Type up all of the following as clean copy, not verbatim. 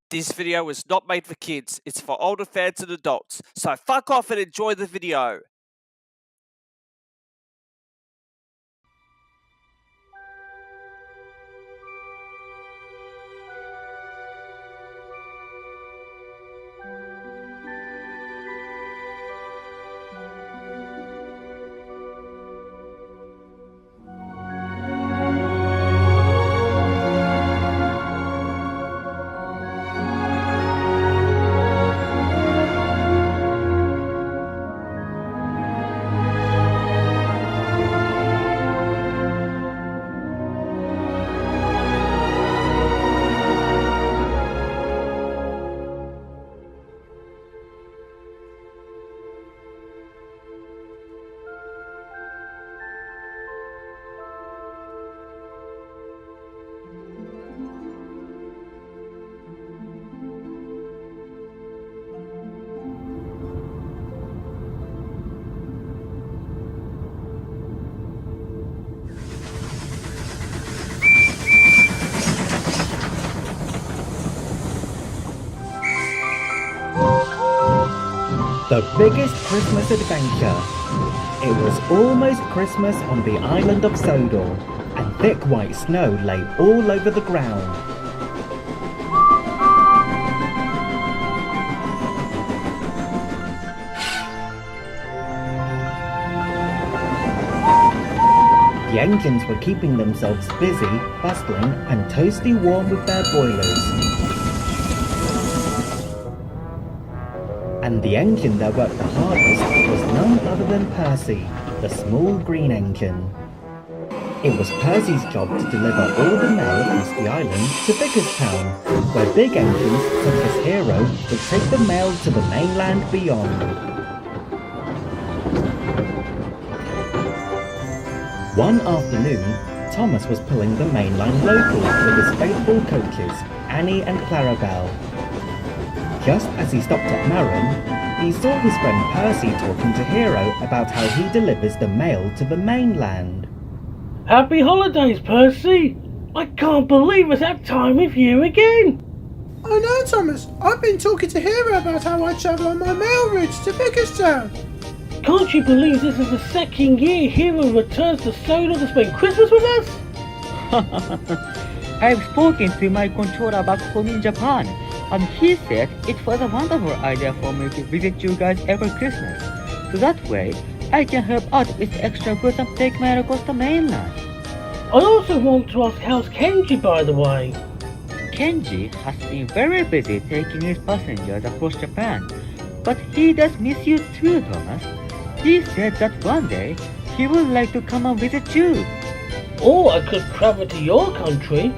This video was not made for kids, it's for older fans and adults, so fuck off and enjoy the video. The biggest Christmas adventure. It was almost Christmas on the island of Sodor, and thick white snow lay all over the ground. The engines were keeping themselves busy, bustling, and toasty warm with their boilers. And the engine that worked the hardest was none other than Percy, the small green engine. It was Percy's job to deliver all the mail across the island to Vicarstown, where big engines such as Hiro would take the mail to the mainland beyond. One afternoon, Thomas was pulling the mainland local with his faithful coaches, Annie and Clarabelle. Just as he stopped at Marin, he saw his friend Percy talking to Hiro about how he delivers the mail to the mainland. Happy holidays, Percy! I can't believe it's that time of year again! I know, Thomas. I've been talking to Hiro about how I travel on my mail routes to Vicarstown. Can't you believe this is the second year Hiro returns to Sodor to spend Christmas with us? I've spoken to my controller back home in Japan, and he said it was a wonderful idea for me to visit you guys every Christmas. So that way, I can help out with the extra goods and take mail across the mainland. I also want to ask how's Kenji, by the way? Kenji has been very busy taking his passengers across Japan, but he does miss you too, Thomas. He said that one day he would like to come and visit you. Or I could travel to your country,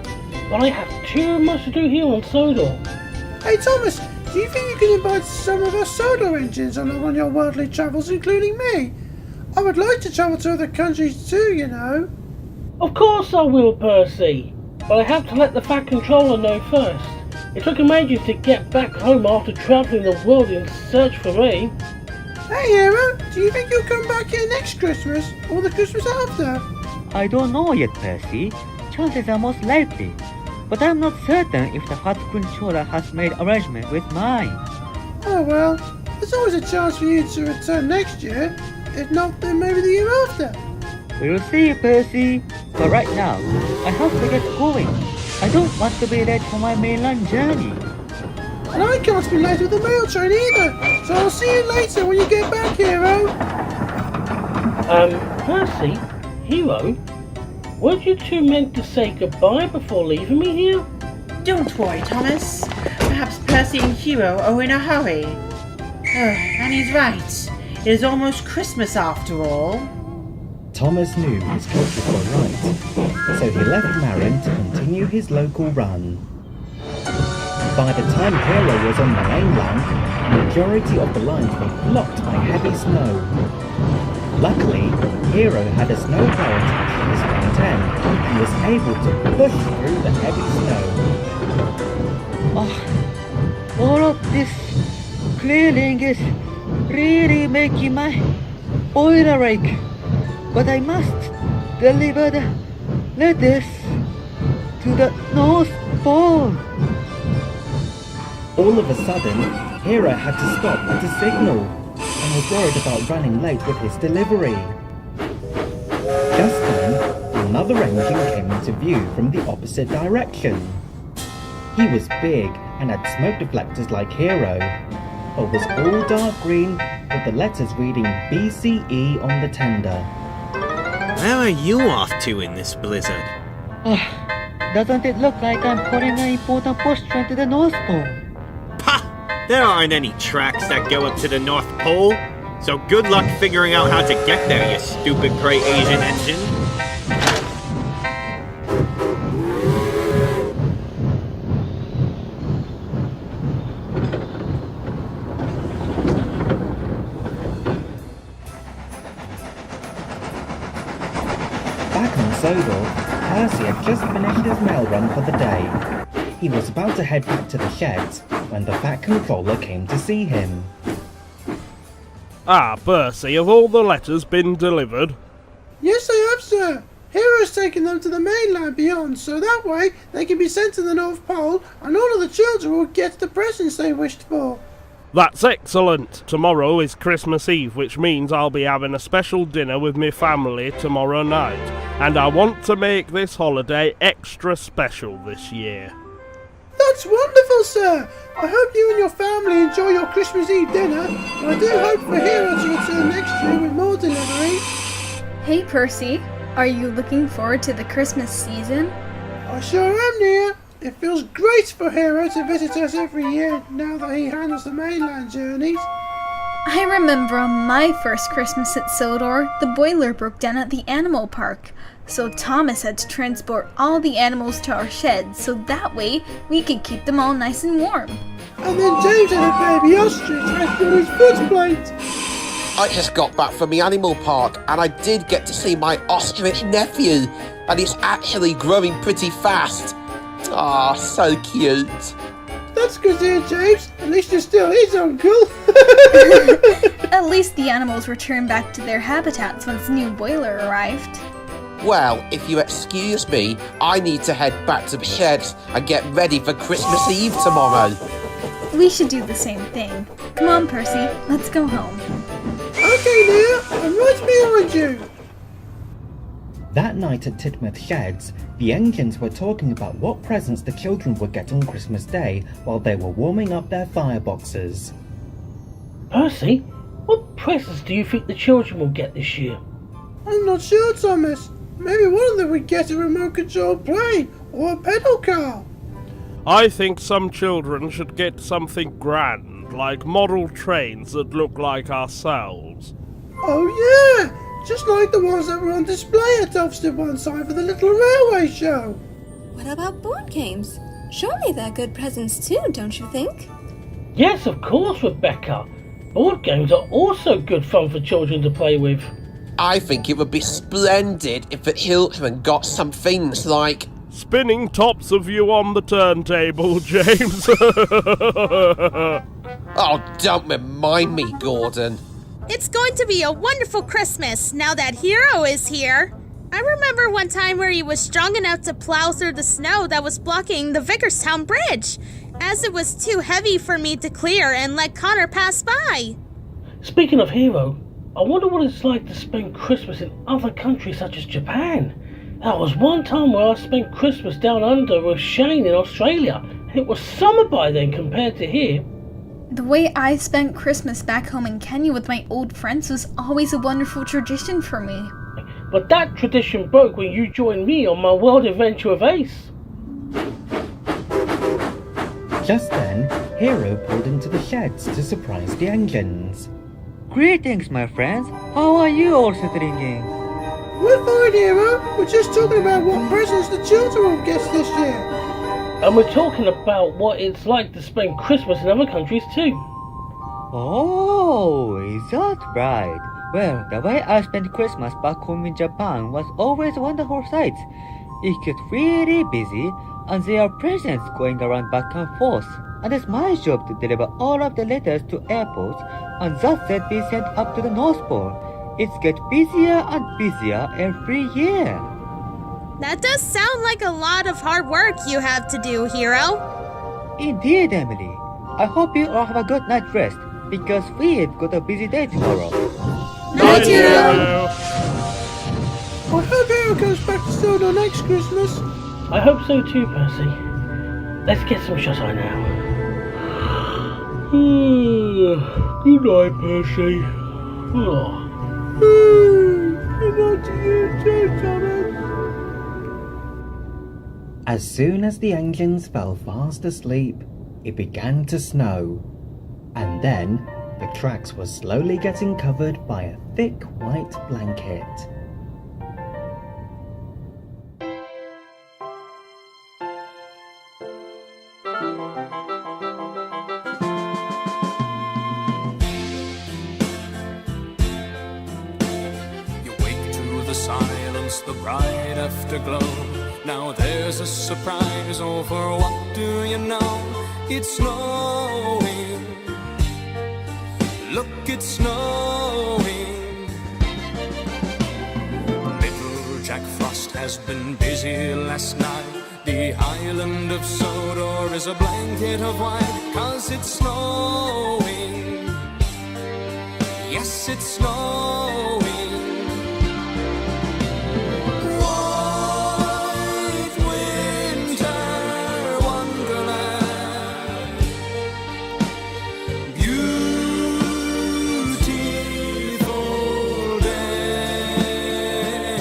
but I have too much to do here on Sodor. Hey, Thomas, do you think you can invite some of us Sodor engines along on your worldly travels, including me? I would like to travel to other countries too, you know. Of course I will, Percy, but I have to let the Fat Controller know first. It took him ages to get back home after travelling the world in search for me. Hey, Hiro, do you think you'll come back here next Christmas, or the Christmas after? I don't know yet, Percy. Chances are most likely. But I'm not certain if the Fat Controller has made arrangement with mine. Oh well, there's always a chance for you to return next year. If not, then maybe the year after. We'll see, Percy. But right now, I have to get going. I don't want to be late for my mainland journey. And I can't be late with the mail train either, so I'll see you later when you get back, Hiro. Percy? Hiro? Weren't you two meant to say goodbye before leaving me here? Don't worry, Thomas. Perhaps Percy and Hiro are in a hurry. And he's right. It is almost Christmas after all. Thomas knew his coaches were right, so he left Marin to continue his local run. By the time Hiro was on the mainland, the majority of the lines were blocked by heavy snow. Luckily, Hiro had a snow plow attached to his front end and was able to push through the heavy snow. All of this clearing is really making my boiler ache. But I must deliver the letters to the North Pole. All of a sudden, Hiro had to stop at a signal and was worried about running late with his delivery. Just then, another engine came into view from the opposite direction. He was big and had smoke deflectors like Hiro, but was all dark green with the letters reading BCE on the tender. Where are you off to in this blizzard? Doesn't it look like I'm putting an important push train to the North Pole? Pah! There aren't any tracks that go up to the North Pole. So good luck figuring out how to get there, you stupid grey Asian engine. Back on Sodor, Percy had just finished his mail run for the day. He was about to head back to the sheds when the Fat Controller came to see him. Ah, Percy, have all the letters been delivered? Yes, they have, sir. Hiro's taken them to the mainland beyond, so that way they can be sent to the North Pole and all of the children will get the presents they wished for. That's excellent. Tomorrow is Christmas Eve, which means I'll be having a special dinner with my family tomorrow night. And I want to make this holiday extra special this year. That's wonderful, sir. I hope you and your family enjoy your Christmas Eve dinner, and I do hope for Hiro to return next year with more deliveries. Hey Percy, are you looking forward to the Christmas season? I sure am, Nia. It feels great for Hiro to visit us every year now that he handles the mainland journeys. I remember on my first Christmas at Sodor, the boiler broke down at the animal park. So Thomas had to transport all the animals to our shed so that way we could keep them all nice and warm. And then James had a baby ostrich hanging on his footplate. I just got back from the animal park and I did get to see my ostrich nephew, and he's actually growing pretty fast. Ah, so cute. That's good to hear, James. At least you're still his uncle. At least the animals returned back to their habitats once the new boiler arrived. Well, if you excuse me, I need to head back to the sheds and get ready for Christmas Eve tomorrow. We should do the same thing. Come on, Percy, let's go home. Okay, Nia, I'm right behind you. That night at Tidmouth Sheds, the engines were talking about what presents the children would get on Christmas Day while they were warming up their fireboxes. Percy, what presents do you think the children will get this year? I'm not sure, Thomas. Maybe one of them would get a remote-controlled plane or a pedal car. I think some children should get something grand, like model trains that look like ourselves. Oh yeah! Just like the ones that were on display at Ulfstead one side for the little railway show. What about board games? Surely they're good presents too, don't you think? Yes, of course, Rebecca. Board games are also good fun for children to play with. I think it would be splendid if the children got some things like... Spinning tops of you on the turntable, James. Oh, don't remind me, Gordon. It's going to be a wonderful Christmas now that Hiro is here. I remember one time where he was strong enough to plow through the snow that was blocking the Vicarstown Bridge, as it was too heavy for me to clear and let Connor pass by. Speaking of Hiro, I wonder what it's like to spend Christmas in other countries such as Japan. There was one time where I spent Christmas down under with Shane in Australia, and it was summer by then compared to here. The way I spent Christmas back home in Kenya with my old friends was always a wonderful tradition for me. But that tradition broke when you joined me on my world adventure with Ace. Just then, Hiro pulled into the sheds to surprise the engines. Greetings, my friends. How are you all settling in? We're fine, Hiro. We're just talking about what presents the children will get this year. And we're talking about what it's like to spend Christmas in other countries too. Oh, is that right? Well, the way I spent Christmas back home in Japan was always a wonderful sight. It gets really busy, and there are presents going around back and forth. And it's my job to deliver all of the letters to airports, and that they'd be sent up to the North Pole. It gets busier and busier every year. That does sound like a lot of hard work you have to do, Hiro. Indeed, Emily. I hope you all have a good night rest, because we've got a busy day tomorrow. Night, Hiro! I hope Hiro goes back to Sodor next Christmas. I hope so too, Percy. Let's get some shut-eye now. Good night, Percy. Good night to you too, Thomas. As soon as the engines fell fast asleep, it began to snow. And then the tracks were slowly getting covered by a thick white blanket. You wake to the silence, the bright afterglow. Now there's a surprise, oh, for what do you know? It's snowing. Look, it's snowing. Little Jack Frost has been busy last night. The island of Sodor is a blanket of white, 'cause it's snowing. Yes, it's snowing. White winter wonderland. Beautiful day.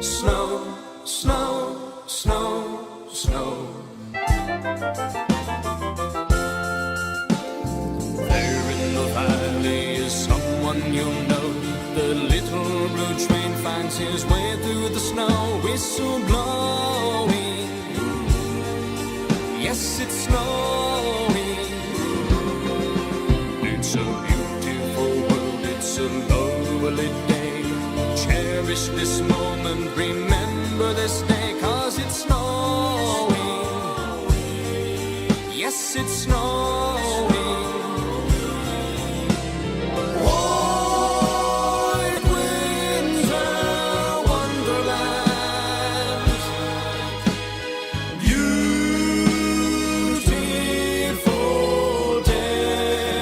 Snow, snow, snow, snow. There in the valley is someone you'll know. The little blue train finds his way through the snow. Whistle blowing. Yes, it's snowing. It's a beautiful world, it's a lovely day. Cherish this moment, remember this day, 'cause it's snowing. Yes, it's snowing. White winter wonderland. Beautiful day.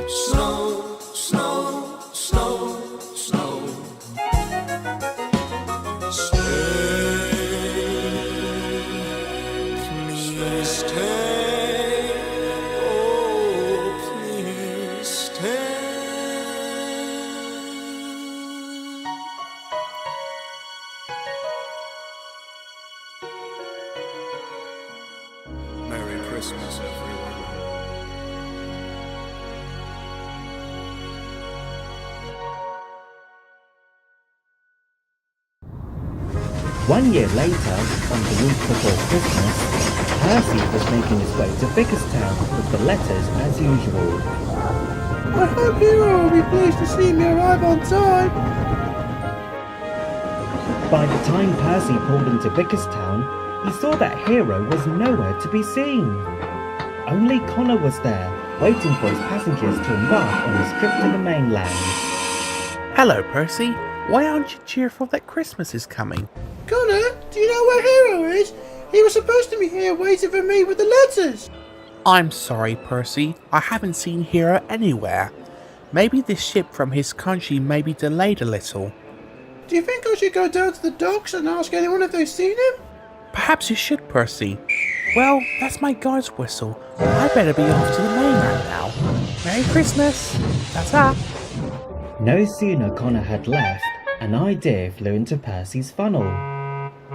Snow, snow, snow, snow. Please stay. Oh, please stay. Merry Christmas, everyone. One year later, on the week before Christmas, Percy was making his way to Vickerstown with the letters as usual. I hope Hiro will be pleased to see me arrive on time. By the time Percy pulled into Vickerstown, he saw that Hiro was nowhere to be seen. Only Connor was there, waiting for his passengers to embark on his trip to the mainland. Hello, Percy. Why aren't you cheerful that Christmas is coming? Connor, do you know where Hiro is? He was supposed to be here waiting for me with the letters. I'm sorry, Percy. I haven't seen Hiro anywhere. Maybe this ship from his country may be delayed a little. Do you think I should go down to the docks and ask anyone if they've seen him? Perhaps you should, Percy. Well, that's my guard's whistle. I better be off to the mainland now. Merry Christmas! Ta-ta! No sooner Connor had left, an idea flew into Percy's funnel.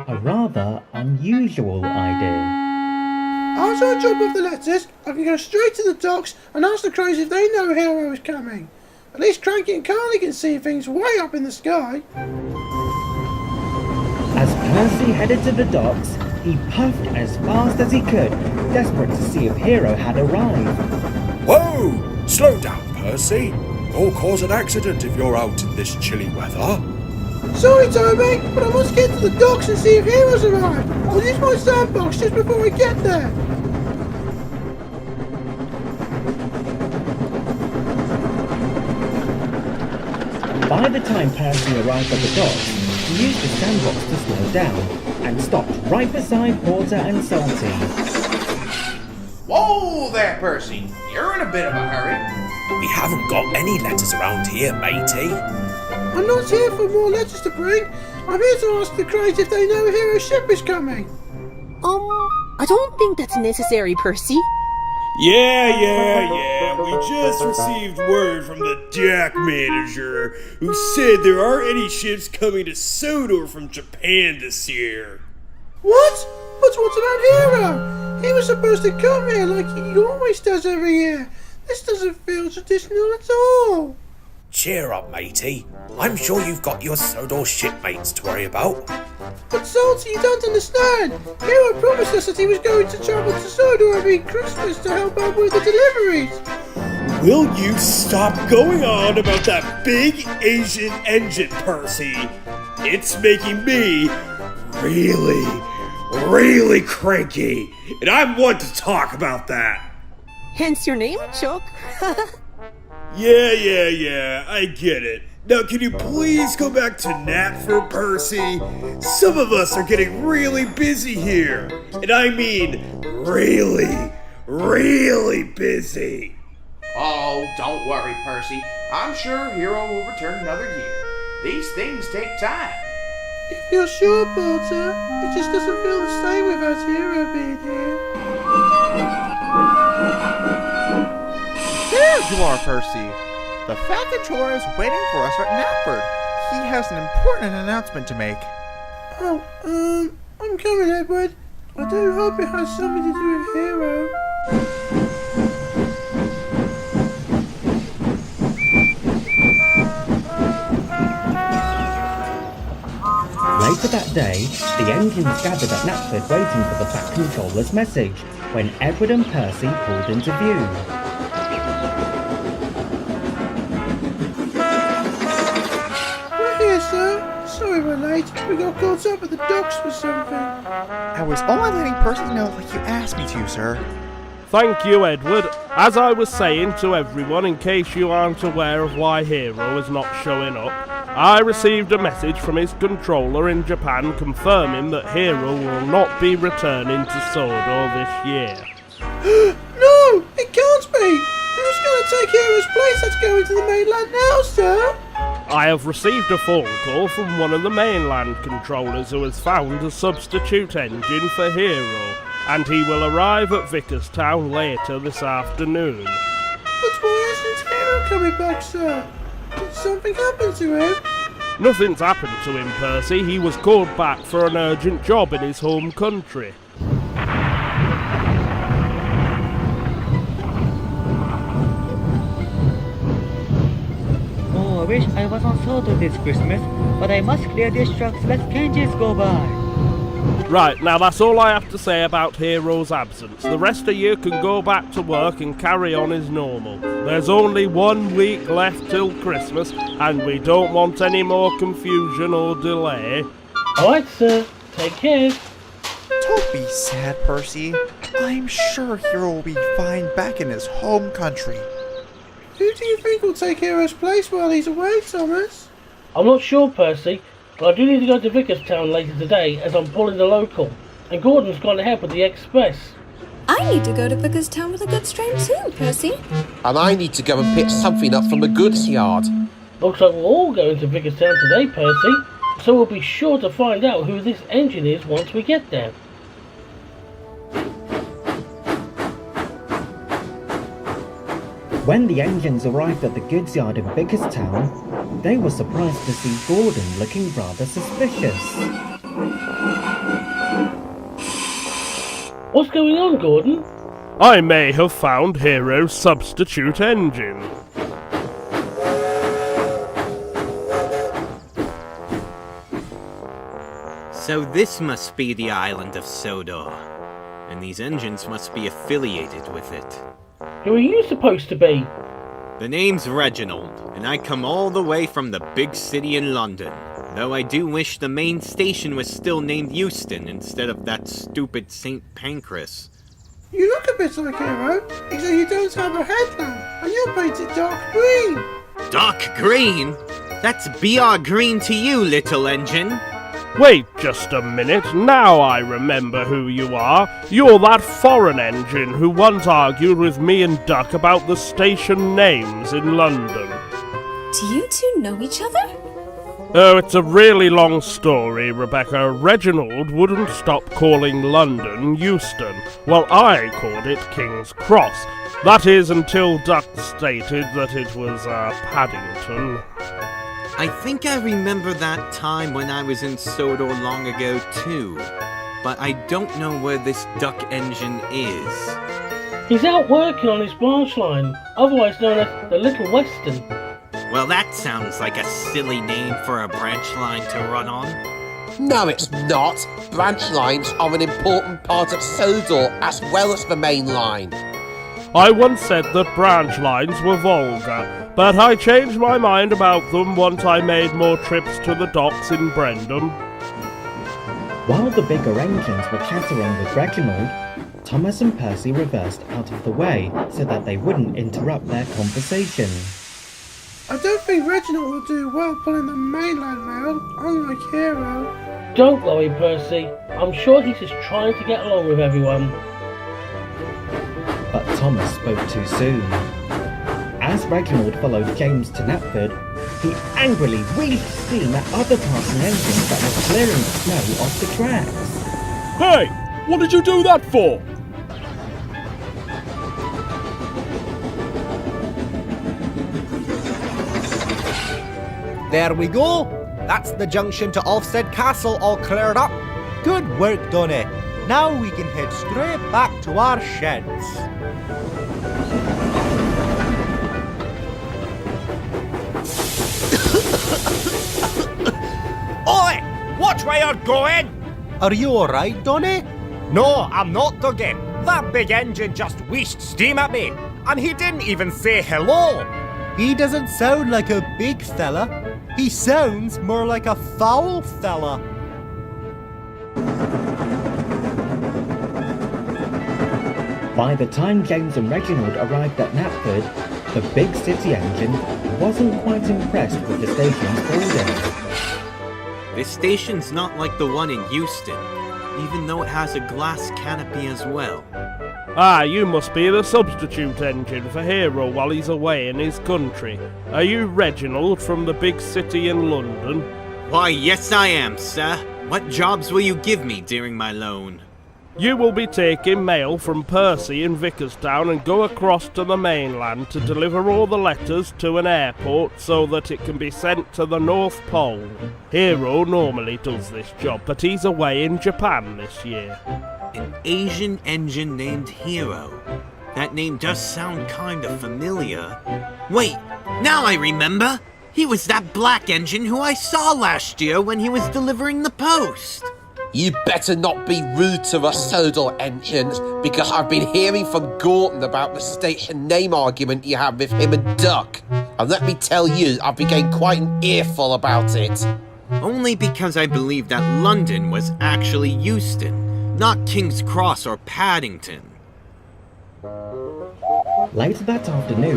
A rather unusual idea. After I drop off the letters, I can go straight to the docks and ask the crows if they know Hiro is coming. At least Cranky and Carly can see things way up in the sky. As Percy headed to the docks, he puffed as fast as he could, desperate to see if Hiro had arrived. Whoa! Slow down, Percy. You'll cause an accident if you're out in this chilly weather. Sorry, Toby, but I must get to the docks and see if Hiro's arrived. I'll use my sandbox just before I get there. By the time Percy arrived at the docks, he used the sandbox to slow down, and stopped right beside Porter and Salty. Whoa there, Percy. You're in a bit of a hurry. We haven't got any letters around here, matey. I'm not here for more letters to bring. I'm here to ask the Crays if they know Hiro's ship is coming. I don't think that's necessary, Percy. Yeah. We just received word from the dock manager who said there aren't any ships coming to Sodor from Japan this year. What? But what about Hiro? He was supposed to come here like he always does every year. This doesn't feel traditional at all. Cheer up, matey. I'm sure you've got your Sodor shipmates to worry about. But Salty, you don't understand. Hiro promised us that he was going to travel to Sodor every Christmas to help out with the deliveries. Will you stop going on about that big Asian engine, Percy? It's making me really cranky, and I'm one to talk about that. Hence your name, Chuck. Yeah, I get it. Now can you please go back to Knapford, Percy? Some of us are getting really busy here. And I mean really busy. Oh, don't worry, Percy. I'm sure Hiro will return another year. These things take time. If you're sure, Porter, it just doesn't feel the same without Hiro being here. There you are, Percy. The Fat Controller is waiting for us at Knapford. He has an important announcement to make. Oh, I'm coming, Edward. I do hope it has something to do with Hiro. Later that day, the engines gathered at Knapford waiting for the Fat Controller's message, when Edward and Percy pulled into view. Sir, sorry we're late. We got caught up at the docks for something. I was only letting Percy know like you asked me to, sir. Thank you, Edward. As I was saying to everyone, in case you aren't aware of why Hiro is not showing up, I received a message from his controller in Japan confirming that Hiro will not be returning to Sodor this year. No, it can't be. Who's going to take Hiro's place that's going to the mainland now, sir? I have received a phone call from one of the mainland controllers who has found a substitute engine for Hiro, and he will arrive at Vickerstown later this afternoon. But why isn't Hiro coming back, sir? Did something happen to him? Nothing's happened to him, Percy. He was called back for an urgent job in his home country. Oh, I wish I was on Sodor this Christmas, but I must clear these trucks, let Kenji's go by. Right, now that's all I have to say about Hiro's absence. The rest of you can go back to work and carry on as normal. There's only 1 week left till Christmas, and we don't want any more confusion or delay. Alright, sir. Take care. Don't be sad, Percy. I'm sure Hiro will be fine back in his home country. Who do you think will take Hiro's place while he's away, Thomas? I'm not sure, Percy, but I do need to go to Vickerstown later today as I'm pulling the local. And Gordon's gone ahead with the express. I need to go to Vickerstown with a goods train too, Percy. And I need to go and pick something up from the goods yard. Looks like we're all going to Vickerstown today, Percy. So we'll be sure to find out who this engine is once we get there. When the engines arrived at the goods yard in Vickerstown, they were surprised to see Gordon looking rather suspicious. What's going on, Gordon? I may have found Hiro's substitute engine. So this must be the island of Sodor, and these engines must be affiliated with it. Who are you supposed to be? The name's Reginald, and I come all the way from the big city in London, though I do wish the main station was still named Euston instead of that stupid St. Pancras. You look a bit like Hiro, except you don't have a headlamp, and you're painted dark green. Dark green? That's BR green to you, little engine. Wait just a minute, now I remember who you are. You're that foreign engine who once argued with me and Duck about the station names in London. Do you two know each other? Oh, it's a really long story, Rebecca. Reginald wouldn't stop calling London Euston, while I called it King's Cross. That is, until Duck stated that it was, Paddington. I think I remember that time when I was in Sodor long ago too, but I don't know where this duck engine is. He's out working on his branch line, otherwise known as the Little Western. Well, that sounds like a silly name for a branch line to run on. No, it's not. Branch lines are an important part of Sodor as well as the main line. I once said that branch lines were vulgar, but I changed my mind about them once I made more trips to the docks in Brendam. While the bigger engines were chattering with Reginald, Thomas and Percy reversed out of the way so that they wouldn't interrupt their conversation. I don't think Reginald will do well pulling the mainland mail, unlike Hiro. Don't worry, Percy. I'm sure he's just trying to get along with everyone. But Thomas spoke too soon. As Reginald followed James to Knapford, he angrily wheezed steam at other passing engines that were clearing the snow off the tracks. Hey! What did you do that for? There we go. That's the junction to Ulfstead Castle all cleared up. Good work, Donny. Now we can head straight back to our sheds. Oi! Watch where you're going! Are you alright, Donny? No, I'm not, Dougie. That big engine just wheezed steam at me, and he didn't even say hello. He doesn't sound like a big fella. He sounds more like a foul fella. By the time James and Reginald arrived at Knapford, the big city engine wasn't quite impressed with the station's building. This station's not like the one in Euston, even though it has a glass canopy as well. Ah, you must be the substitute engine for Hiro while he's away in his country. Are you Reginald from the big city in London? Why, yes I am, sir. What jobs will you give me during my loan? You will be taking mail from Percy in Vickerstown and go across to the mainland to deliver all the letters to an airport so that it can be sent to the North Pole. Hiro normally does this job, but he's away in Japan this year. An Asian engine named Hiro. That name does sound kinda familiar. Wait, now I remember! He was that black engine who I saw last year when he was delivering the post. You better not be rude to the Sodor engines, because I've been hearing from Gorton about the station name argument you had with him and Duck. And let me tell you, I've been getting quite an earful about it. Only because I believe that London was actually Euston, not King's Cross or Paddington. Later that afternoon,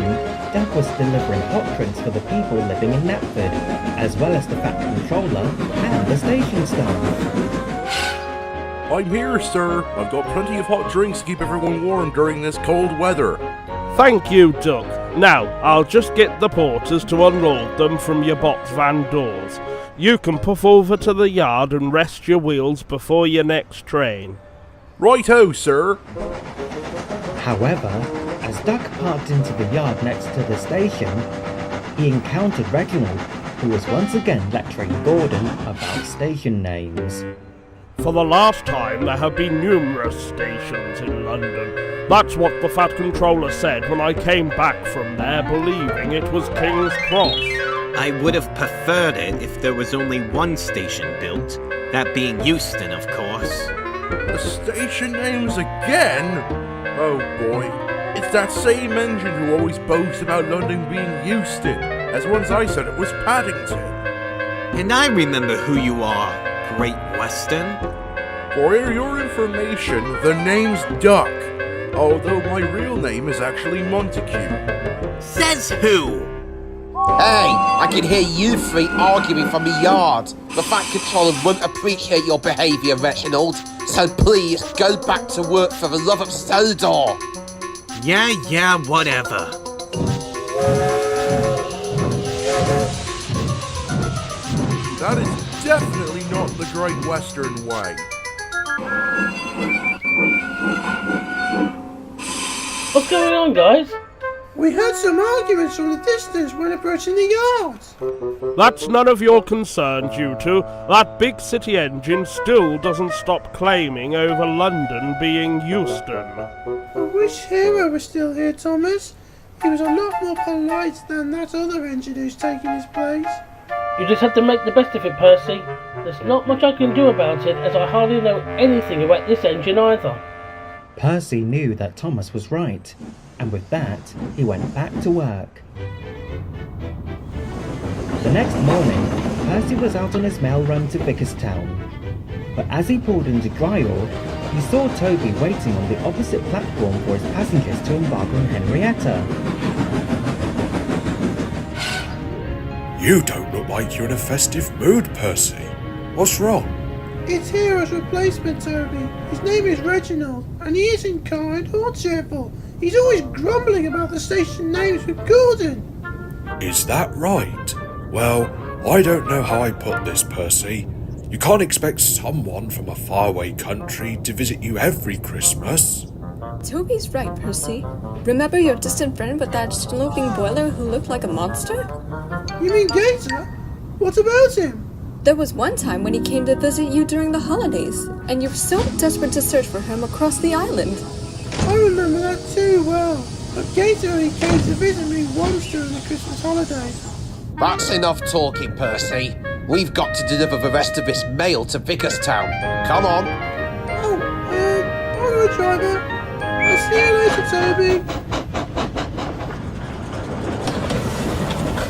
Duck was delivering hot drinks for the people living in Knapford, as well as the Fat Controller and the station staff. I'm here, sir. I've got plenty of hot drinks to keep everyone warm during this cold weather. Thank you, Duck. Now, I'll just get the porters to unload them from your box van doors. You can puff over to the yard and rest your wheels before your next train. Righto, sir. However, as Duck parked into the yard next to the station, he encountered Reginald, who was once again lecturing Gordon about station names. For the last time, there have been numerous stations in London. That's what the Fat Controller said when I came back from there, believing it was King's Cross. I would have preferred it if there was only one station built, that being Euston, of course. The station names again? Oh boy, it's that same engine who always boasts about London being Euston, as once I said it was Paddington. And I remember who you are, Great Western. For your information, the name's Duck, although my real name is actually Montague. Says who? Hey, I can hear you three arguing from the yard. The Fat Controller won't appreciate your behaviour, Reginald. So please, go back to work for the love of Sodor. Yeah, whatever. That is definitely not the Great Western way. What's going on, guys? We heard some arguments from the distance when approaching the yard. That's none of your concern, you two. That big city engine still doesn't stop claiming over London being Euston. I wish Hiro was still here, Thomas. He was a lot more polite than that other engine who's taking his place. You just have to make the best of it, Percy. There's not much I can do about it, as I hardly know anything about this engine either. Percy knew that Thomas was right, and with that, he went back to work. The next morning, Percy was out on his mail run to Vickerstown. But as he pulled into Dryall, he saw Toby waiting on the opposite platform for his passengers to embark on Henrietta. You don't look like you're in a festive mood, Percy. What's wrong? It's Hiro's replacement, Toby. His name is Reginald, and he isn't kind or cheerful. He's always grumbling about the station names with Gordon. Is that right? Well, I don't know how I put this, Percy. You can't expect someone from a faraway country to visit you every Christmas. Toby's right, Percy. Remember your distant friend with that sloping boiler who looked like a monster? You mean Gator? What about him? There was one time when he came to visit you during the holidays, and you were so desperate to search for him across the island. I remember that too well. But Gator only came to visit me once during the Christmas holidays. That's enough talking, Percy. We've got to deliver the rest of this mail to Vickerstown. Come on. All right, driver. I'll see you later, Toby.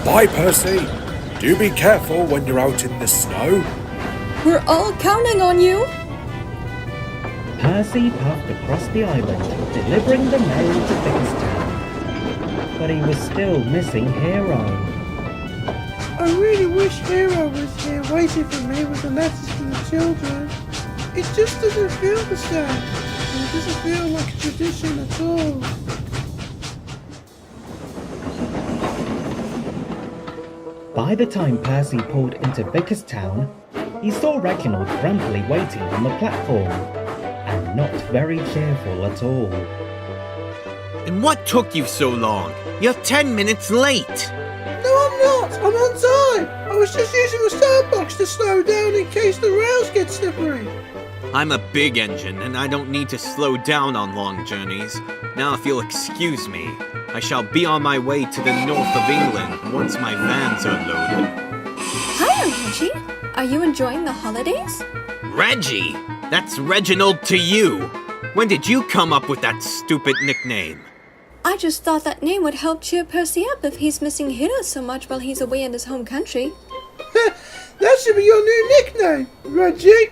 Bye, Percy. Do be careful when you're out in the snow. We're all counting on you. Percy puffed across the island, delivering the mail to Vickerstown. But he was still missing Hiro. I really wish Hiro was here waiting for me with the letters for the children. It just doesn't feel the same. And it doesn't feel like a tradition at all. By the time Percy pulled into Vickerstown, he saw Reginald grumpily waiting on the platform, and not very cheerful at all. And what took you so long? You're 10 minutes late. No, I'm not. I'm on time. I was just using the start box to slow down in case the rails get slippery. I'm a big engine, and I don't need to slow down on long journeys. Now, if you'll excuse me, I shall be on my way to the north of England once my vans are loaded. Hi, Reggie. Are you enjoying the holidays? Reggie? That's Reginald to you. When did you come up with that stupid nickname? I just thought that name would help cheer Percy up if he's missing Hiro so much while he's away in his home country. That should be your new nickname, Reggie.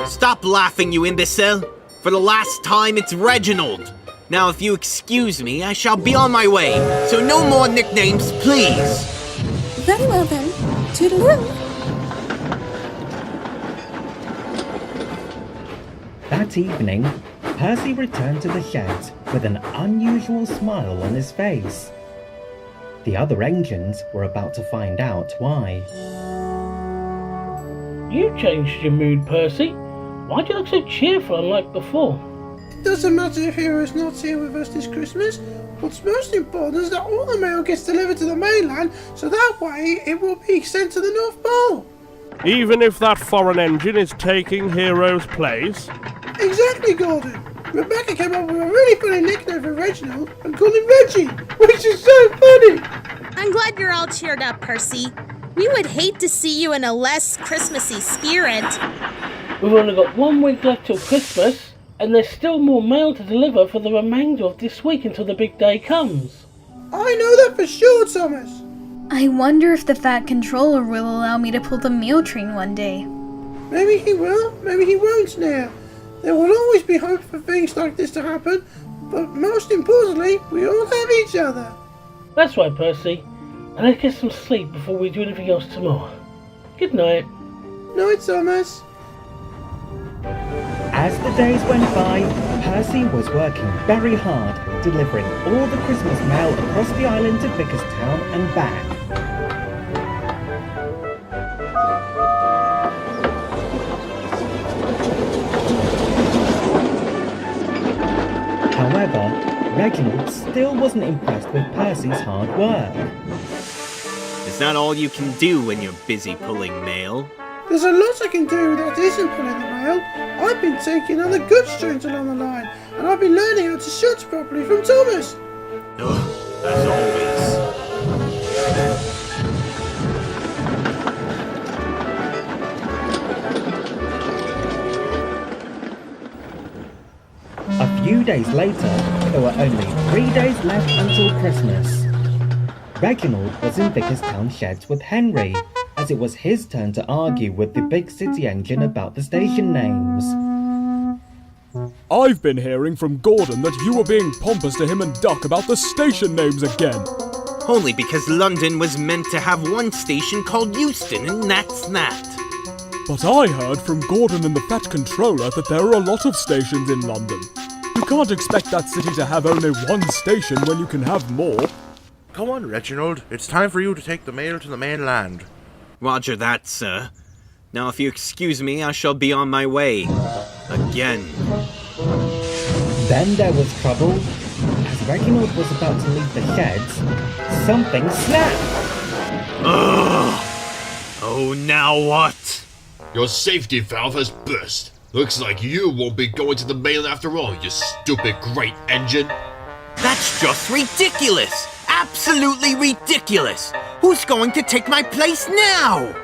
Stop laughing, you imbecile. For the last time, it's Reginald. Now, if you excuse me, I shall be on my way. So no more nicknames, please. Very well then. Toodaloo. That evening, Percy returned to the shed with an unusual smile on his face. The other engines were about to find out why. You changed your mood, Percy. Why do you look so cheerful unlike before? It doesn't matter if Hiro's not here with us this Christmas. What's most important is that all the mail gets delivered to the mainland, so that way it will be sent to the North Pole. Even if that foreign engine is taking Hiro's place? Exactly, Gordon. Rebecca came up with a really funny nickname for Reginald and called him Reggie, which is so funny. I'm glad you're all cheered up, Percy. We would hate to see you in a less Christmassy spirit. We've only got 1 week left till Christmas, and there's still more mail to deliver for the remainder of this week until the big day comes. I know that for sure, Thomas. I wonder if the Fat Controller will allow me to pull the mail train one day. Maybe he will, maybe he won't now. There will always be hope for things like this to happen, but most importantly, we all have each other. That's right, Percy. And let's get some sleep before we do anything else tomorrow. Good night. Night, Thomas. As the days went by, Percy was working very hard, delivering all the Christmas mail across the island to Vickerstown and back. However, Reginald still wasn't impressed with Percy's hard work. Is that all you can do when you're busy pulling mail? There's a lot I can do that isn't pulling the mail. I've been taking other goods trains along the line, and I've been learning how to shut properly from Thomas. Ugh, as always. A few days later, there were only 3 days left until Christmas. Reginald was in Vickerstown sheds with Henry, as it was his turn to argue with the big city engine about the station names. I've been hearing from Gordon that you were being pompous to him and Duck about the station names again. Only because London was meant to have one station called Euston, and that's that. But I heard from Gordon and the Fat Controller that there are a lot of stations in London. You can't expect that city to have only one station when you can have more. Come on, Reginald. It's time for you to take the mail to the mainland. Roger that, sir. Now if you excuse me, I shall be on my way. Again. Then there was trouble. As Reginald was about to leave the sheds, something snapped! Ugh! Oh, now what? Your safety valve has burst. Looks like you won't be going to the mainland after all, you stupid great engine. That's just ridiculous! Absolutely ridiculous! Who's going to take my place now?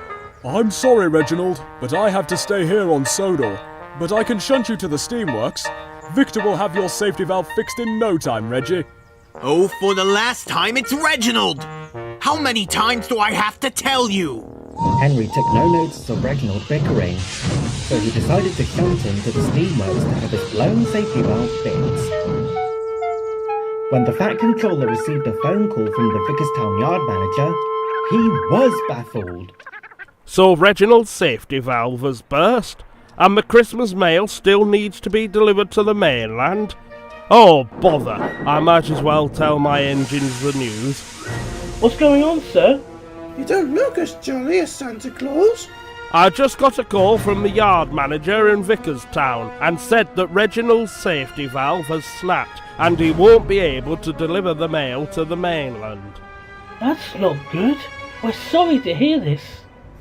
I'm sorry, Reginald, but I have to stay here on Sodor. But I can shunt you to the steamworks. Victor will have your safety valve fixed in no time, Reggie. Oh, for the last time, it's Reginald! How many times do I have to tell you? Henry took no notice of Reginald bickering, so he decided to shunt him to the steamworks to have his blown safety valve fixed. When the Fat Controller received a phone call from the Vickerstown yard manager, he was baffled. So Reginald's safety valve has burst, and the Christmas mail still needs to be delivered to the mainland? Oh, bother. I might as well tell my engines the news. What's going on, sir? You don't look as jolly as Santa Claus. I just got a call from the yard manager in Vickerstown and said that Reginald's safety valve has snapped and he won't be able to deliver the mail to the mainland. That's not good. We're sorry to hear this.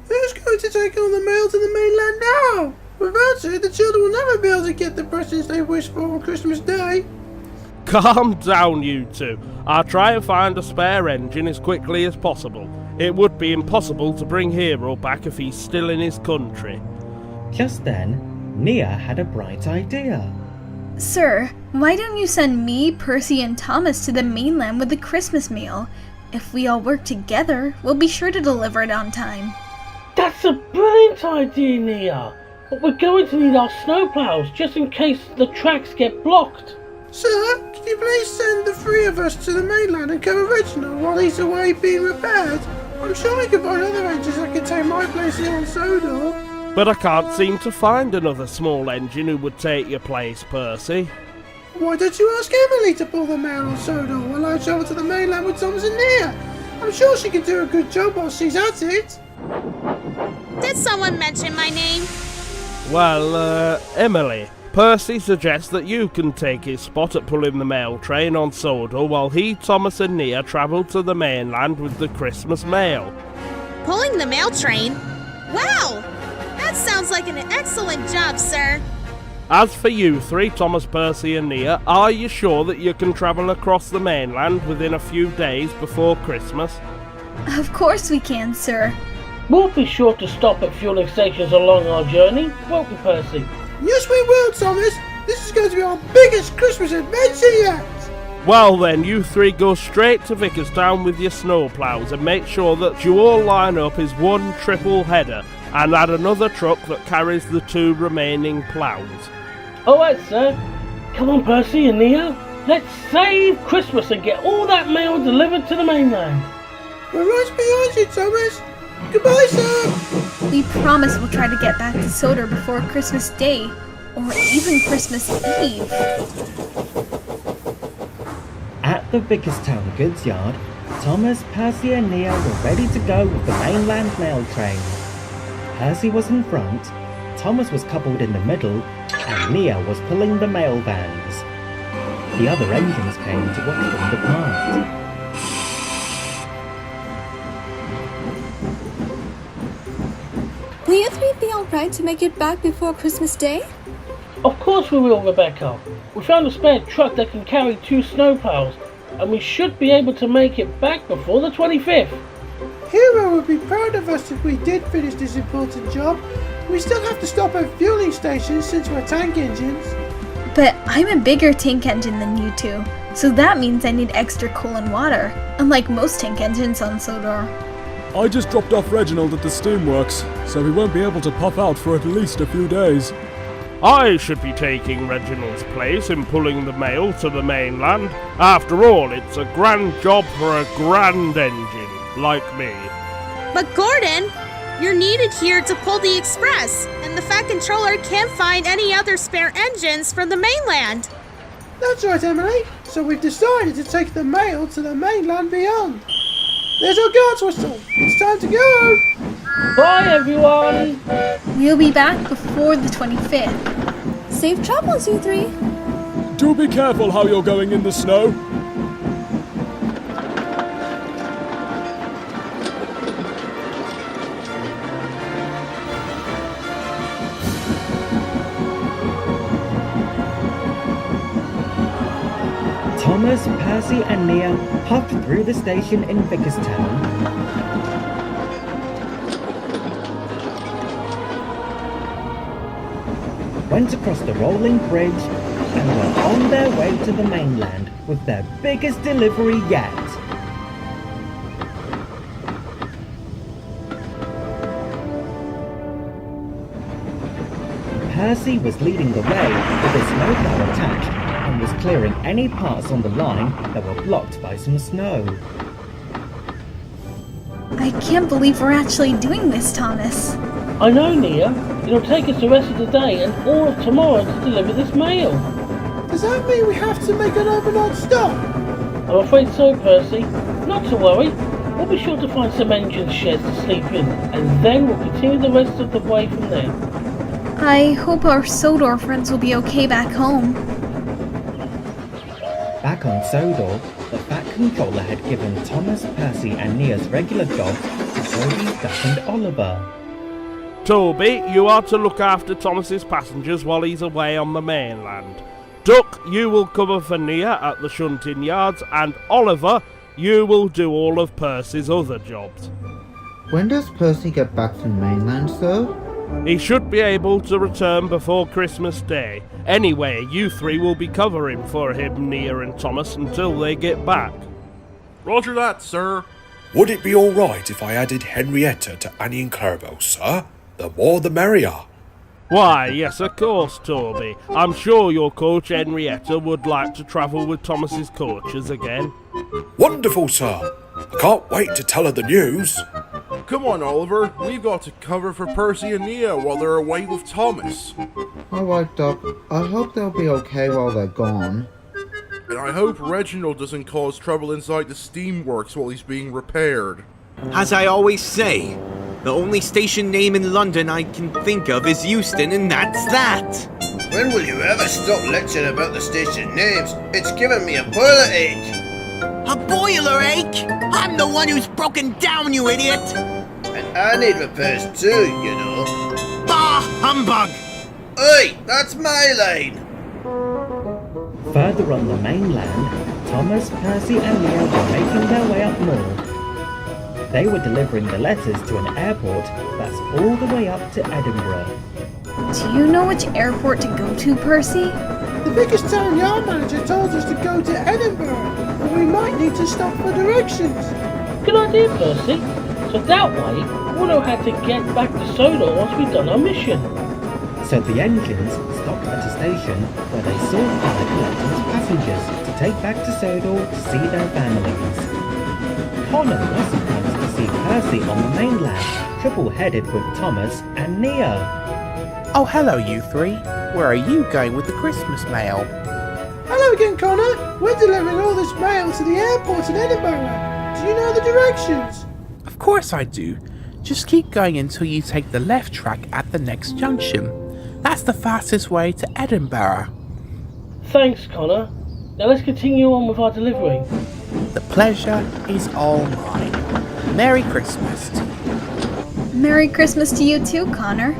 Who's going to take all the mail to the mainland now? Without it, the children will never be able to get the presents they wish for on Christmas Day. Calm down, you two. I'll try and find a spare engine as quickly as possible. It would be impossible to bring Hiro back if he's still in his country. Just then, Nia had a bright idea. Sir, why don't you send me, Percy, and Thomas to the mainland with the Christmas meal? If we all work together, we'll be sure to deliver it on time. That's a brilliant idea, Nia. But we're going to need our snowplows just in case the tracks get blocked. Sir, can you please send the three of us to the mainland and cover Reginald while he's away being repaired? I'm sure we can find other engines that can take my place here on Sodor. But I can't seem to find another small engine who would take your place, Percy. Why don't you ask Emily to pull the mail on Sodor while I travel to the mainland with Thomas and Nia? I'm sure she can do a good job while she's at it. Did someone mention my name? Well, Emily. Percy suggests that you can take his spot at pulling the mail train on Sodor while he, Thomas and Nia travel to the mainland with the Christmas mail. Pulling the mail train? Wow! That sounds like an excellent job, sir. As for you three, Thomas, Percy and Nia, are you sure that you can travel across the mainland within a few days before Christmas? Of course we can, sir. We'll be sure to stop at fueling stations along our journey, won't we, Percy? Yes, we will, Thomas. This is going to be our biggest Christmas adventure yet. Well then, you three go straight to Vickerstown with your snowplows and make sure that you all line up as one triple header and add another truck that carries the two remaining ploughs. Alright, sir. Come on, Percy and Nia. Let's save Christmas and get all that mail delivered to the mainland. We're right behind you, Thomas. Goodbye, sir. We promise we'll try to get back to Sodor before Christmas Day, or even Christmas Eve. At the Vicarstown goods yard, Thomas, Percy and Nia were ready to go with the mainland mail train. Percy was in front, Thomas was coupled in the middle, and Nia was pulling the mail vans. The other engines came to watch them depart. Will you three be alright to make it back before Christmas Day? Of course we will, Rebecca. We found a spare truck that can carry 2 snowplows, and we should be able to make it back before the 25th. Hiro would be proud of us if we did finish this important job. We still have to stop at fueling stations since we're tank engines. But I'm a bigger tank engine than you two, so that means I need extra coal and water, unlike most tank engines on Sodor. I just dropped off Reginald at the steamworks, so he won't be able to pop out for at least a few days. I should be taking Reginald's place in pulling the mail to the mainland. After all, it's a grand job for a grand engine, like me. But Gordon, you're needed here to pull the express, and the Fat Controller can't find any other spare engines from the mainland. That's right, Emily. So we've decided to take the mail to the mainland beyond. There's our guard's whistle. It's time to go. Bye, everyone. We'll be back before the 25th. Safe travels, you three. Do be careful how you're going in the snow. Thomas, Percy and Nia puffed through the station in Vicarstown. Went across the rolling bridge and were on their way to the mainland with their biggest delivery yet. Percy was leading the way with his snowplow attached and was clearing any parts on the line that were blocked by some snow. I can't believe we're actually doing this, Thomas. I know, Nia. It'll take us the rest of the day and all of tomorrow to deliver this mail. Does that mean we have to make an overnight stop? I'm afraid so, Percy. Not to worry. We'll be sure to find some engine sheds to sleep in, and then we'll continue the rest of the way from there. I hope our Sodor friends will be okay back home. Back on Sodor, the Fat Controller had given Thomas, Percy and Nia's regular jobs to Toby, Duck and Oliver. Toby, you are to look after Thomas's passengers while he's away on the mainland. Duck, you will cover for Nia at the shunting yards, and Oliver, you will do all of Percy's other jobs. When does Percy get back from mainland, sir? He should be able to return before Christmas Day. Anyway, you three will be covering for him, Nia and Thomas, until they get back. Roger that, sir. Would it be all right if I added Henrietta to Annie and Clarabelle, sir? The more the merrier. Why, yes, of course, Toby. I'm sure your coach Henrietta would like to travel with Thomas's coaches again. Wonderful, sir. I can't wait to tell her the news. Come on, Oliver. We've got to cover for Percy and Nia while they're away with Thomas. Alright, Doc. I hope they'll be okay while they're gone. And I hope Reginald doesn't cause trouble inside the steamworks while he's being repaired. As I always say, the only station name in London I can think of is Euston, and that's that. When will you ever stop lecturing about the station names? It's giving me a boiler ache. A boiler ache? I'm the one who's broken down, you idiot! And I need repairs too, you know. Bah, humbug! Oi, that's my line! Further on the mainland, Thomas, Percy and Nia were making their way up north. They were delivering the letters to an airport that's all the way up to Edinburgh. Do you know which airport to go to, Percy? The biggest town yard manager told us to go to Edinburgh, but we might need to stop for directions. Good idea, Percy. So that way, we'll know how to get back to Sodor once we've done our mission. So the engines stopped at a station where they saw a collector's passengers to take back to Sodor to see their families. Connor was surprised to see Percy on the mainland, triple-headed with Thomas and Nia. Oh, hello, you three. Where are you going with the Christmas mail? Hello again, Connor. We're delivering all this mail to the airport in Edinburgh. Do you know the directions? Of course I do. Just keep going until you take the left track at the next junction. That's the fastest way to Edinburgh. Thanks, Connor. Now let's continue on with our delivery. The pleasure is all mine. Merry Christmas to you. Merry Christmas to you too, Connor.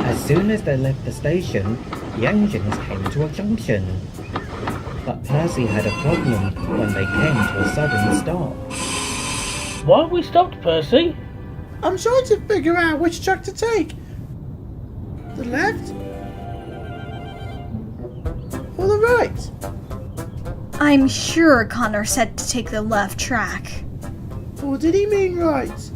As soon as they left the station, the engines came to a junction. But Percy had a problem when they came to a sudden stop. Why have we stopped, Percy? I'm trying to figure out which track to take. The left? Or the right? I'm sure Connor said to take the left track. Or did he mean right?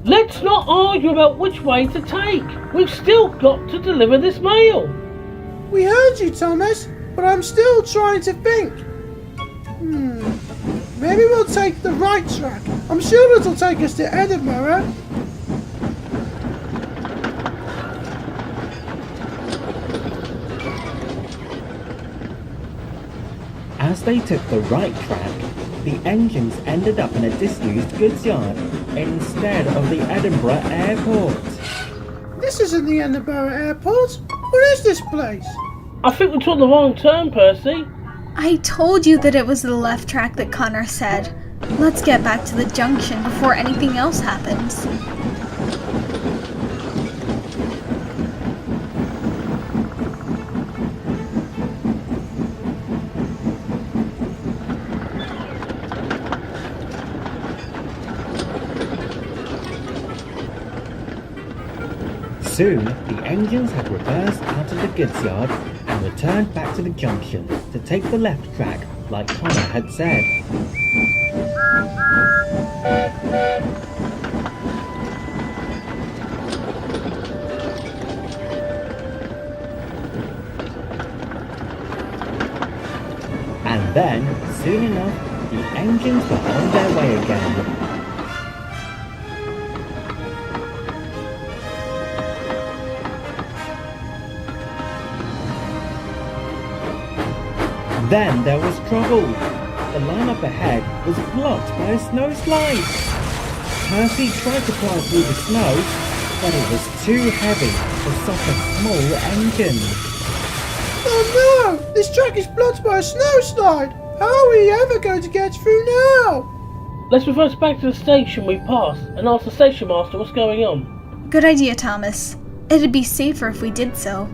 Let's not argue about which way to take. We've still got to deliver this mail. We heard you, Thomas, but I'm still trying to think. Maybe we'll take the right track. I'm sure it'll take us to Edinburgh. As they took the right track, the engines ended up in a disused goods yard instead of the Edinburgh airport. This isn't the Edinburgh airport. What is this place? I think we took the wrong turn, Percy. I told you that it was the left track that Connor said. Let's get back to the junction before anything else happens. Soon, the engines had reversed out of the goods yard and returned back to the junction to take the left track like Connor had said. And then, soon enough, the engines were on their way again. Then there was trouble. The line up ahead was blocked by a snowslide. Percy tried to plow through the snow, but it was too heavy for such a small engine. Oh no! This track is blocked by a snowslide! How are we ever going to get through now? Let's reverse back to the station we passed and ask the station master what's going on. Good idea, Thomas. It'd be safer if we did so.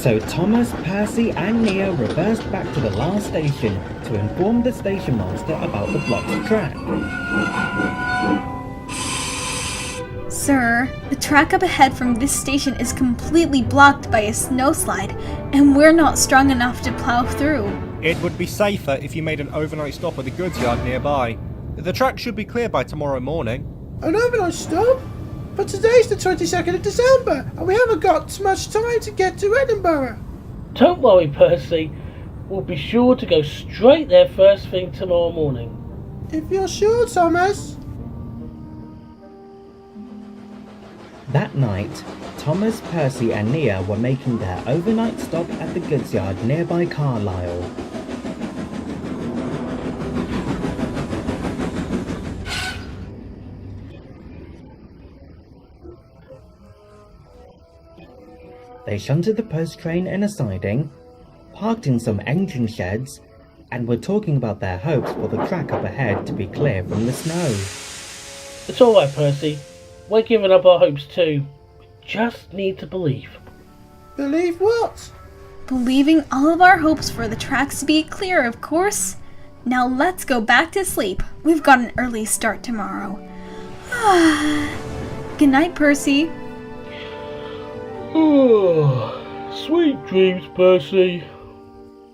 So Thomas, Percy and Nia reversed back to the last station to inform the station master about the blocked track. Sir, the track up ahead from this station is completely blocked by a snowslide, and we're not strong enough to plow through. It would be safer if you made an overnight stop at the goods yard nearby. The track should be clear by tomorrow morning. An overnight stop? But today's the 22nd of December, and we haven't got much time to get to Edinburgh. Don't worry, Percy. We'll be sure to go straight there first thing tomorrow morning. If you're sure, Thomas. That night, Thomas, Percy and Nia were making their overnight stop at the goods yard nearby Carlisle. They shunted the post train in a siding, parked in some engine sheds, and were talking about their hopes for the track up ahead to be clear from the snow. It's alright, Percy. We're giving up our hopes too. We just need to believe. Believe what? Believing all of our hopes for the tracks to be clear, of course. Now let's go back to sleep. We've got an early start tomorrow. Good night, Percy. Sweet dreams, Percy.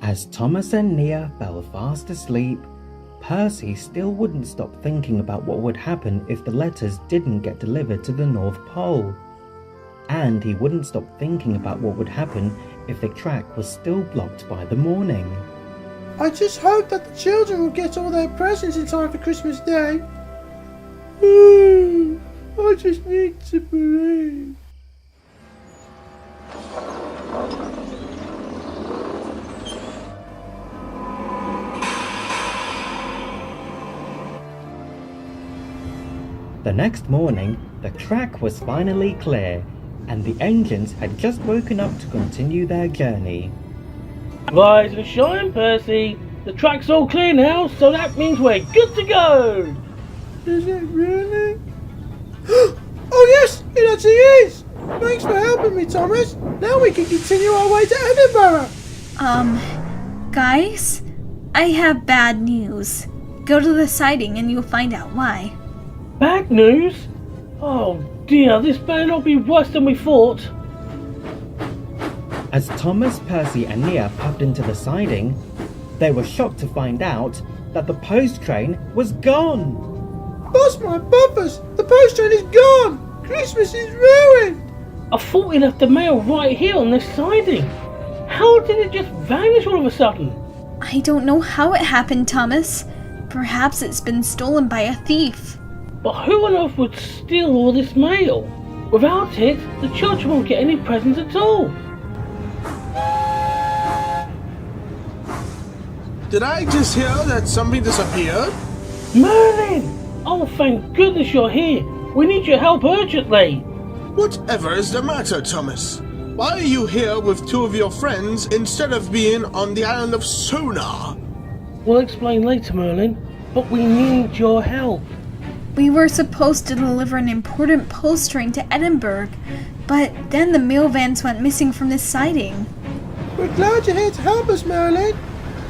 As Thomas and Nia fell fast asleep, Percy still wouldn't stop thinking about what would happen if the letters didn't get delivered to the North Pole. And he wouldn't stop thinking about what would happen if the track was still blocked by the morning. I just hope that the children will get all their presents in time for Christmas Day. I just need to believe. The next morning, the track was finally clear, and the engines had just woken up to continue their journey. Rise and shine, Percy. The track's all clear now, so that means we're good to go. Is it really? Oh yes, it actually is! Thanks for helping me, Thomas. Now we can continue our way to Edinburgh. Guys, I have bad news. Go to the siding and you'll find out why. Bad news? Oh dear, this better not be worse than we thought. As Thomas, Percy and Nia popped into the siding, they were shocked to find out that the post train was gone. Bust my bumpers! The post train is gone! Christmas is ruined! I thought we left the mail right here on this siding. How did it just vanish all of a sudden? I don't know how it happened, Thomas. Perhaps it's been stolen by a thief. But who on earth would steal all this mail? Without it, the children won't get any presents at all. Did I just hear that something disappeared? Merlin! Oh, thank goodness you're here. We need your help urgently. Whatever is the matter, Thomas? Why are you here with two of your friends instead of being on the island of Sodor? We'll explain later, Merlin, but we need your help. We were supposed to deliver an important post train to Edinburgh, but then the mail vans went missing from this siding. We're glad you're here to help us, Mainland.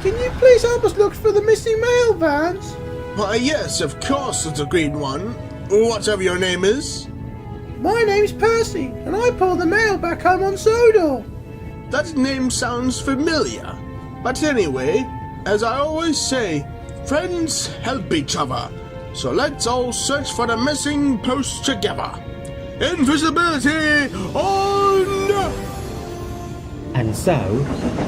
Can you please help us look for the missing mail vans? Why, yes, of course, little green one. Whatever your name is. My name's Percy, and I pull the mail back home on Sodor. That name sounds familiar. But anyway, as I always say, friends help each other. So let's all search for the missing post together. Invisibility on! And so,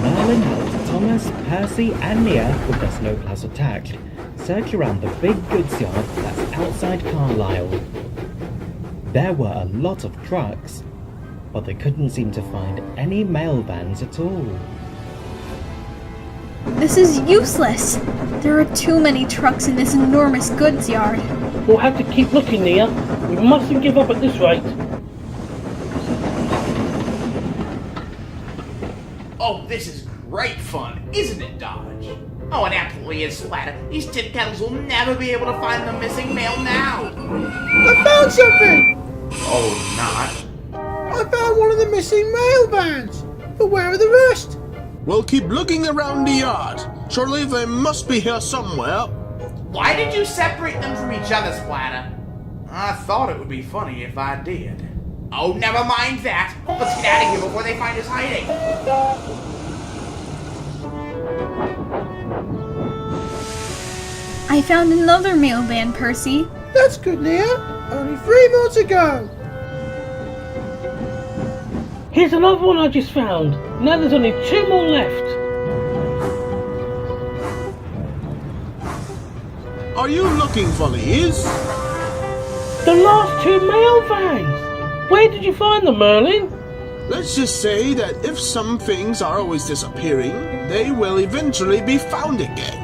Merlin helped Thomas, Percy and Nia with their snowplows attached search around the big goods yard that's outside Carlisle. There were a lot of trucks, but they couldn't seem to find any mail vans at all. This is useless. There are too many trucks in this enormous goods yard. We'll have to keep looking, Nia. We mustn't give up at this rate. Oh, this is great fun, isn't it, Dodge? Oh, it absolutely is, Splatter. These tin kettles will never be able to find the missing mail now. I found something! Oh, not. I found one of the missing mail vans. But where are the rest? We'll keep looking around the yard. Surely they must be here somewhere. Why did you separate them from each other, Splatter? I thought it would be funny if I did. Oh, never mind that. Let's get out of here before they find us hiding. I found another mail van, Percy. That's good, Nia. Only 3 more to go. Here's another one I just found. Now there's only 2 more left. Are you looking for these? The last 2 mail vans. Where did you find them, Merlin? Let's just say that if some things are always disappearing, they will eventually be found again.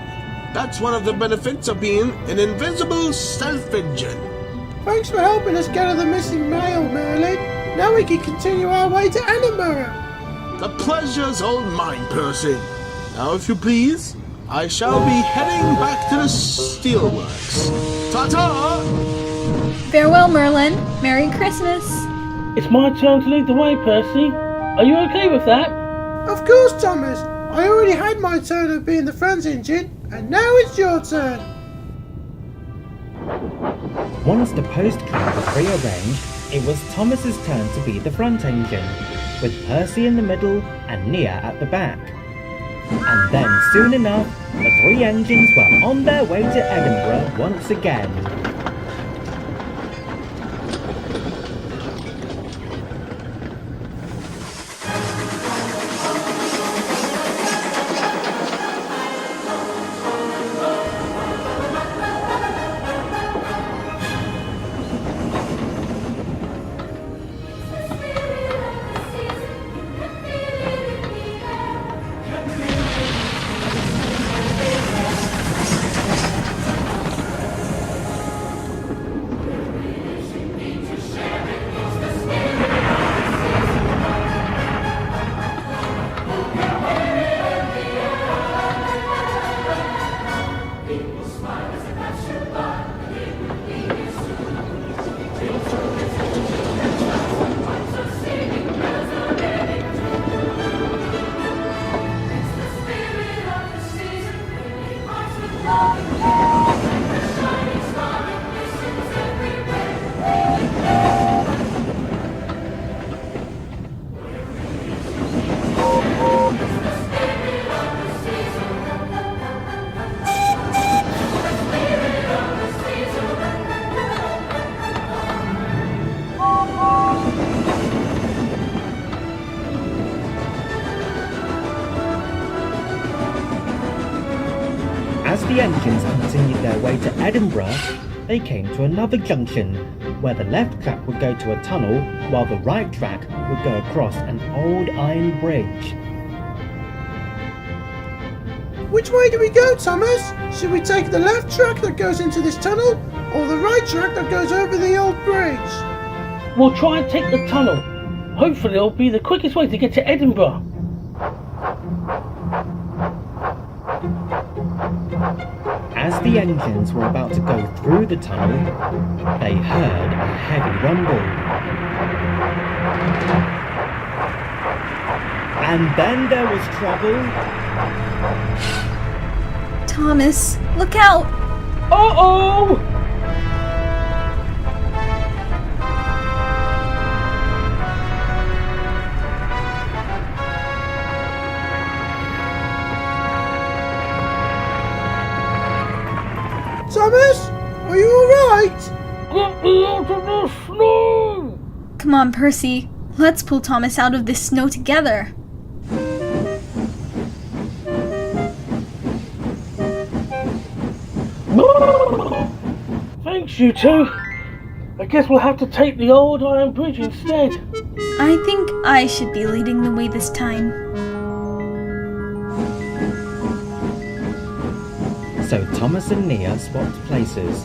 That's one of the benefits of being an invisible stealth engine. Thanks for helping us gather the missing mail, Mainland. Now we can continue our way to Edinburgh. The pleasure's all mine, Percy. Now, if you please, I shall be heading back to the steelworks. Ta-ta! Farewell, Merlin. Merry Christmas. It's my turn to lead the way, Percy. Are you okay with that? Of course, Thomas. I already had my turn of being the front engine, and now it's your turn. Once the post track was rearranged, it was Thomas's turn to be the front engine, with Percy in the middle and Nia at the back. And then soon enough, the three engines were on their way to Edinburgh once again. As the engines continued their way to Edinburgh, they came to another junction, where the left track would go to a tunnel, while the right track would go across an old iron bridge. Which way do we go, Thomas? Should we take the left track that goes into this tunnel, or the right track that goes over the old bridge? We'll try and take the tunnel. Hopefully it'll be the quickest way to get to Edinburgh. As the engines were about to go through the tunnel, they heard a heavy rumble. And then there was trouble. Thomas, look out! Uh-oh! Thomas, are you alright? Get me out of the snow! Come on, Percy. Let's pull Thomas out of this snow together. Thanks, you two. I guess we'll have to take the old iron bridge instead. I think I should be leading the way this time. So Thomas and Nia swapped places,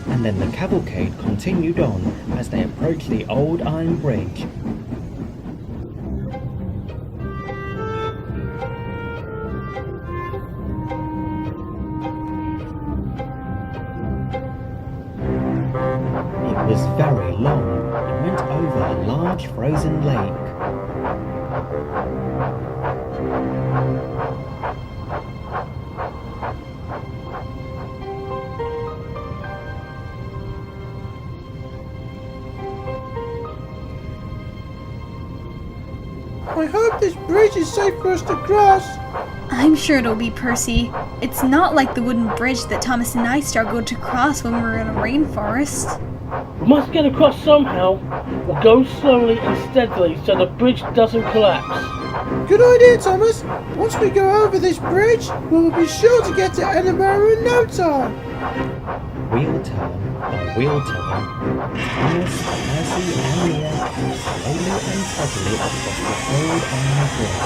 and then the cavalcade continued on as they approached the old iron bridge. It was very long and went over a large frozen lake. I hope this bridge is safe for us to cross. I'm sure it'll be, Percy. It's not like the wooden bridge that Thomas and I struggled to cross when we were in a rainforest. We must get across somehow. We'll go slowly and steadily so the bridge doesn't collapse. Good idea, Thomas. Once we go over this bridge, we'll be sure to get to Edinburgh in no time. Wheel turn by wheel turn, Thomas, Percy and Nia slowly and steadily across the old iron bridge.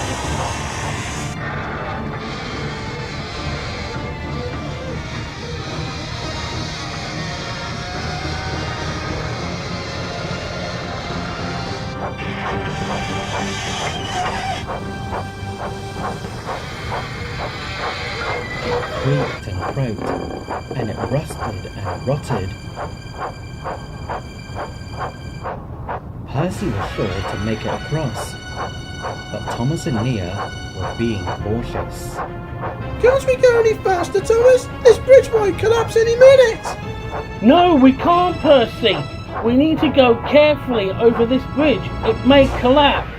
Creaked and croaked, and it rusted and rotted. Percy was sure to make it across. but Thomas and Nia were being cautious. Can't we go any faster, Thomas? This bridge might collapse any minute! No, we can't, Percy. We need to go carefully over this bridge. It may collapse,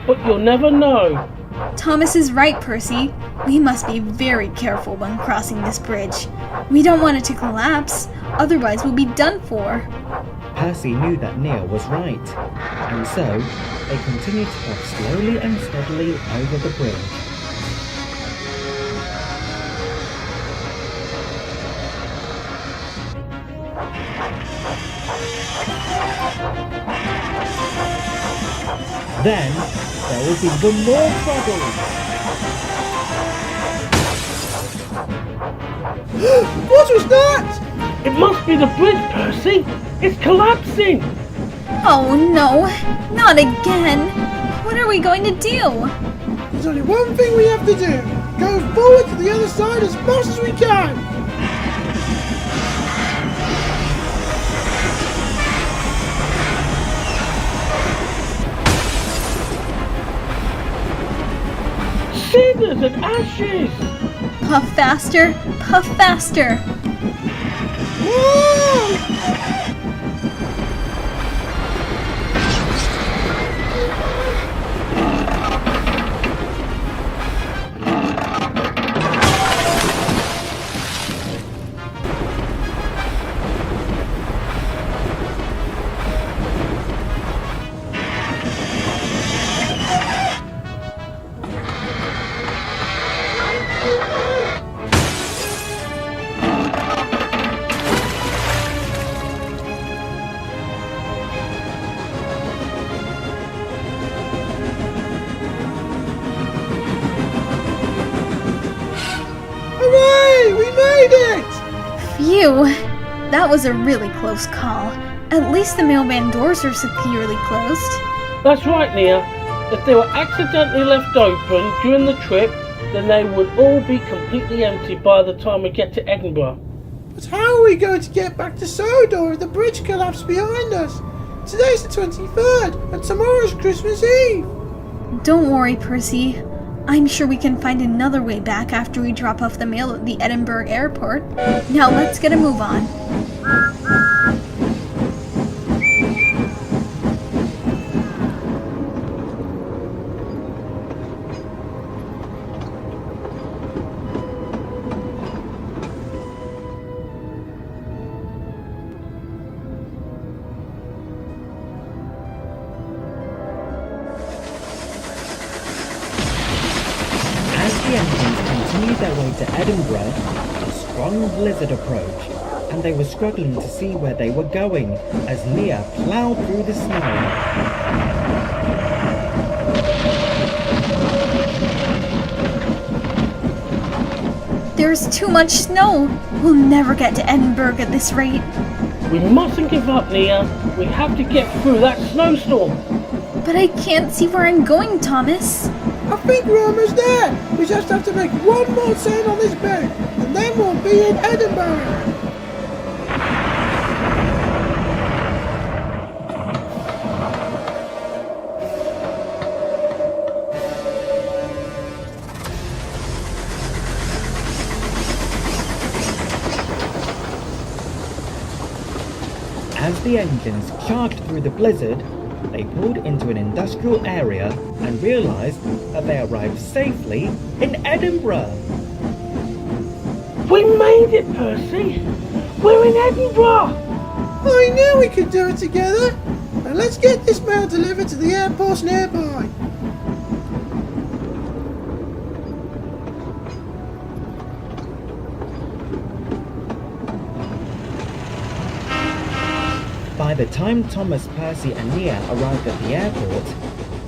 but you'll never know. Thomas is right, Percy. We must be very careful when crossing this bridge. We don't want it to collapse, otherwise we'll be done for. Percy knew that Nia was right, and so they continued to walk slowly and steadily over the bridge. Then there was even more trouble. What was that? It must be the bridge, Percy. It's collapsing. Oh no, not again. What are we going to do? There's only one thing we have to do. Go forward to the other side as fast as we can. Cinders and ashes! Puff faster, puff faster! Whoa! Phew! That was a really close call. At least the mailman doors are securely closed. That's right, Nia. If they were accidentally left open during the trip, then they would all be completely empty by the time we get to Edinburgh. But how are we going to get back to Sodor if the bridge collapsed behind us? Today's the 23rd, and tomorrow's Christmas Eve. Don't worry, Percy. I'm sure we can find another way back after we drop off the mail at the Edinburgh airport. Now let's get a move on. The engines continued their way to Edinburgh, a strong blizzard approached, and they were struggling to see where they were going as Nia ploughed through the snow. There's too much snow. We'll never get to Edinburgh at this rate. We mustn't give up, Nia. We have to get through that snowstorm. But I can't see where I'm going, Thomas. I think we're almost there. We just have to make one more turn on this bend, and then we'll be in Edinburgh. As the engines charged through the blizzard, they pulled into an industrial area and realised that they arrived safely in Edinburgh. We made it, Percy! We're in Edinburgh! I knew we could do it together! Now let's get this mail delivered to the airports nearby. By the time Thomas, Percy and Nia arrived at the airport,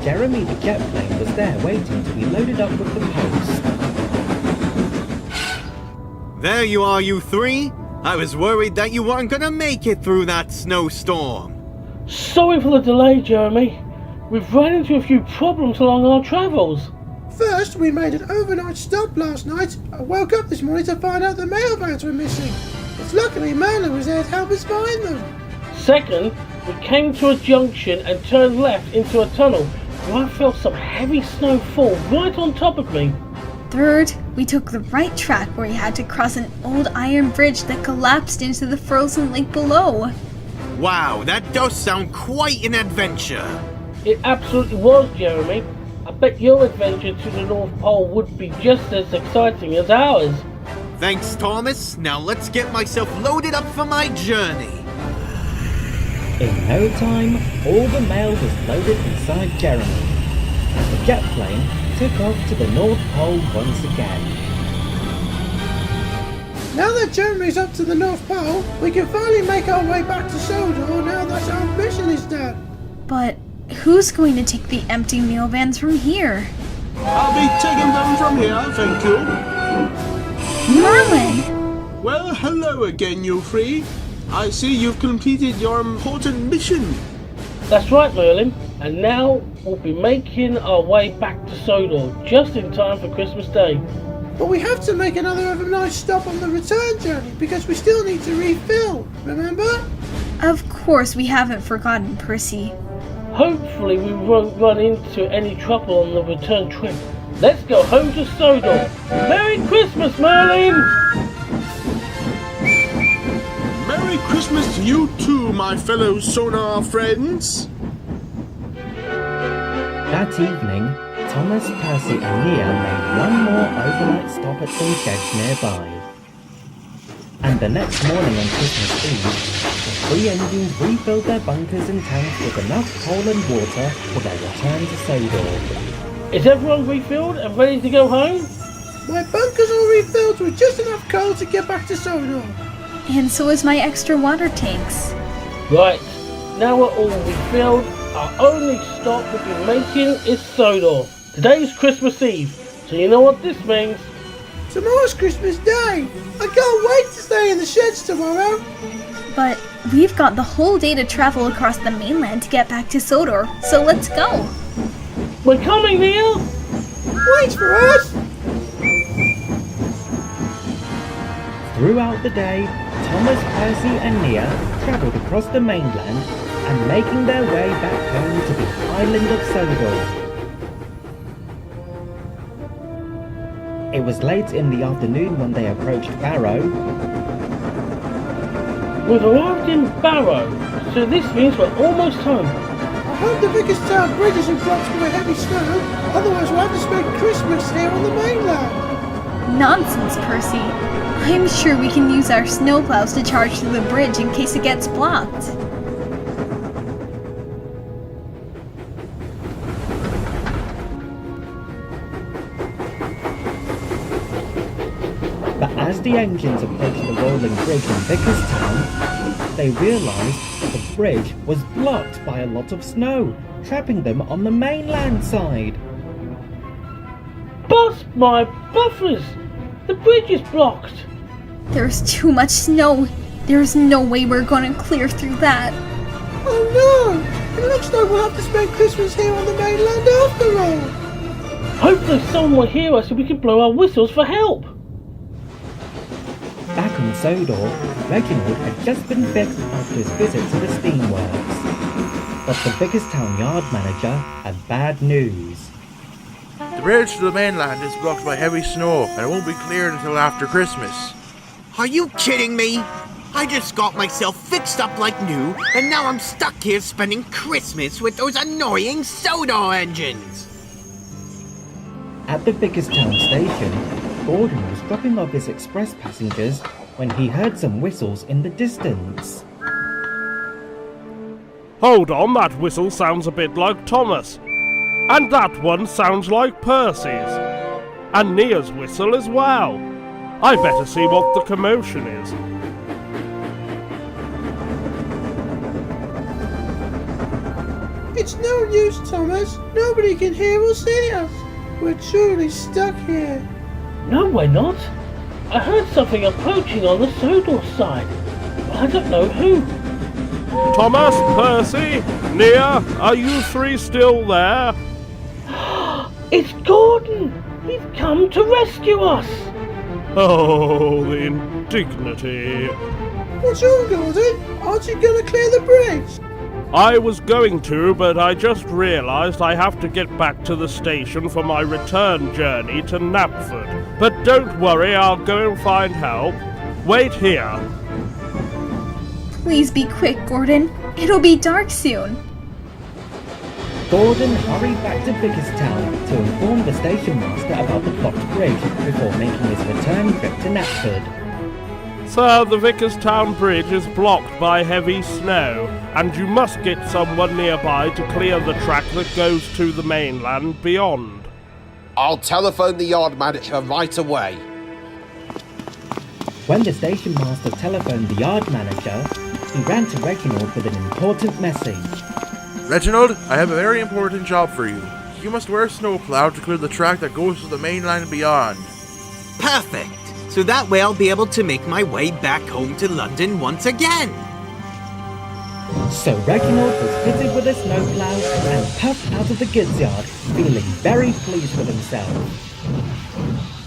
Jeremy the jet plane was there waiting to be loaded up with the post. There you are, you three. I was worried that you weren't gonna make it through that snowstorm. Sorry for the delay, Jeremy. We've run into a few problems along our travels. First, we made an overnight stop last night. I woke up this morning to find out the mail vans were missing. But luckily Mainland was there to help us find them. Second, we came to a junction and turned left into a tunnel. where I felt some heavy snow fall right on top of me. Third, we took the right track where we had to cross an old iron bridge that collapsed into the frozen lake below. Wow, that does sound quite an adventure. It absolutely was, Jeremy. I bet your adventure to the North Pole would be just as exciting as ours. Thanks, Thomas. Now let's get myself loaded up for my journey. In no time, all the mail was loaded inside Jeremy, and the jet plane took off to the North Pole once again. Now that Jeremy's up to the North Pole, we can finally make our way back to Sodor now that our mission is done. But who's going to take the empty mail vans from here? I'll be taking them from here, thank you. Merlin! Well, hello again, you three. I see you've completed your important mission. That's right, Merlin. And now we'll be making our way back to Sodor just in time for Christmas Day. But we have to make another nice stop on the return journey because we still need to refill, remember? Of course we haven't forgotten, Percy. Hopefully we won't run into any trouble on the return trip. Let's go home to Sodor. Merry Christmas, Merlin! Merry Christmas to you too, my fellow Sodor friends. That evening, Thomas, Percy and Nia made one more overnight stop at some sheds nearby. And the next morning on Christmas Eve, the three engines refilled their bunkers and tanks with enough coal and water for their return to Sodor. Is everyone refilled and ready to go home? My bunker's all refilled with just enough coal to get back to Sodor. And so is my extra water tanks. Right, now we're all refilled. Our only stop we'll be making is Sodor. Today's Christmas Eve, so you know what this means. Tomorrow's Christmas Day. I can't wait to stay in the sheds tomorrow. But we've got the whole day to travel across the mainland to get back to Sodor, so let's go. We're coming, Nia. Wait for us. Throughout the day, Thomas, Percy and Nia travelled across the mainland and making their way back home to the island of Sodor. It was late in the afternoon when they approached Barrow. We've arrived in Barrow, so this means we're almost home. I hope the Vicarstown Bridge isn't blocked by heavy snow, otherwise we'll have to spend Christmas here on the mainland. Nonsense, Percy. I'm sure we can use our snowplows to charge through the bridge in case it gets blocked. But as the engines approached the rolling bridge in Vicarstown, they realised that the bridge was blocked by a lot of snow, trapping them on the mainland side. Bust my buffers! The bridge is blocked! There's too much snow. There's no way we're gonna clear through that. Oh no! It looks like we'll have to spend Christmas here on the mainland after all. Hopefully someone will hear us so we can blow our whistles for help. Back on Sodor, Reginald had just been fixed after his visit to the steamworks. But the Vicarstown yard manager had bad news. The bridge to the mainland is blocked by heavy snow and it won't be cleared until after Christmas. Are you kidding me? I just got myself fixed up like new, and now I'm stuck here spending Christmas with those annoying Sodor engines. At the Vicarstown station, Gordon was dropping off his express passengers when he heard some whistles in the distance. Hold on, that whistle sounds a bit like Thomas. And that one sounds like Percy's. And Nia's whistle as well. I better see what the commotion is. It's no use, Thomas. Nobody can hear or see us. We're truly stuck here. No, we're not. I heard something approaching on the Sodor side. But I don't know who. Thomas, Percy, Nia, are you three still there? It's Gordon! He's come to rescue us! Oh, the indignity. What's wrong, Gordon? Aren't you going to clear the bridge? I was going to, but I just realised I have to get back to the station for my return journey to Knapford. But don't worry, I'll go and find help. Wait here. Please be quick, Gordon. It'll be dark soon. Gordon hurried back to Vickerstown to inform the station master about the blocked bridge before making his return trip to Knapford. Sir, the Vickerstown Bridge is blocked by heavy snow, and you must get someone nearby to clear the track that goes to the mainland beyond. I'll telephone the yard manager right away. When the station master telephoned the yard manager, he ran to Reginald with an important message. Reginald, I have a very important job for you. You must wear a snowplow to clear the track that goes to the mainland and beyond. Perfect! So that way I'll be able to make my way back home to London once again! So Reginald was fitted with a snowplow and puffed out of the goods yard, feeling very pleased with himself.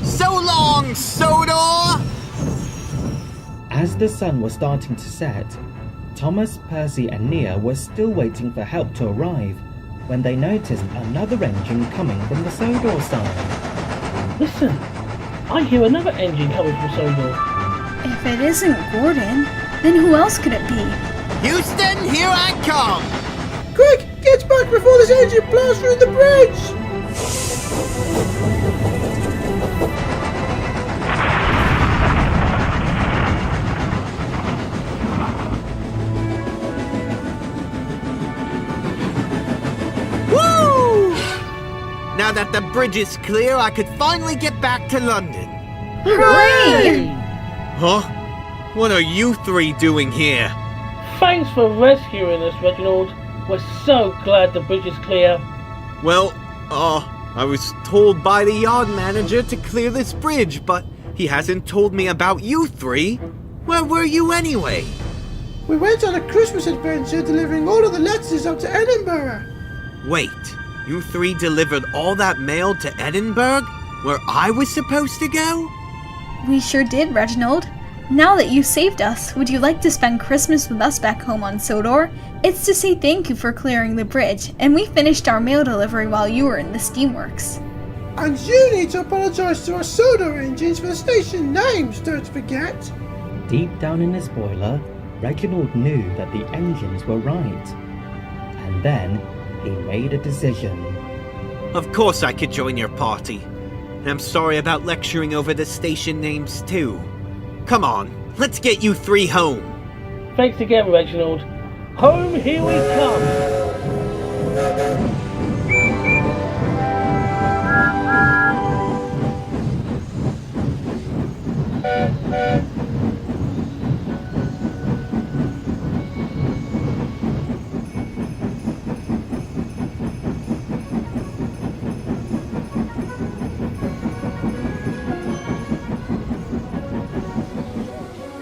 So long, Sodor! As the sun was starting to set, Thomas, Percy and Nia were still waiting for help to arrive when they noticed another engine coming from the Sodor side. Listen, I hear another engine coming from Sodor. If it isn't Gordon, then who else could it be? Houston, here I come! Quick, get back before this engine blows through the bridge! Woo! Now that the bridge is clear, I could finally get back to London. Hooray! Huh? What are you three doing here? Thanks for rescuing us, Reginald. We're so glad the bridge is clear. Well, I was told by the yard manager to clear this bridge, but he hasn't told me about you three. Where were you anyway? We went on a Christmas adventure delivering all of the letters up to Edinburgh. Wait, you three delivered all that mail to Edinburgh, where I was supposed to go? We sure did, Reginald. Now that you saved us, would you like to spend Christmas with us back home on Sodor? It's to say thank you for clearing the bridge, and we finished our mail delivery while you were in the steamworks. And you need to apologise to our Sodor engines for the station names, don't forget. Deep down in his boiler, Reginald knew that the engines were right. And then he made a decision. Of course I could join your party. And I'm sorry about lecturing over the station names too. Come on, let's get you three home. Thanks again, Reginald. Home, here we come.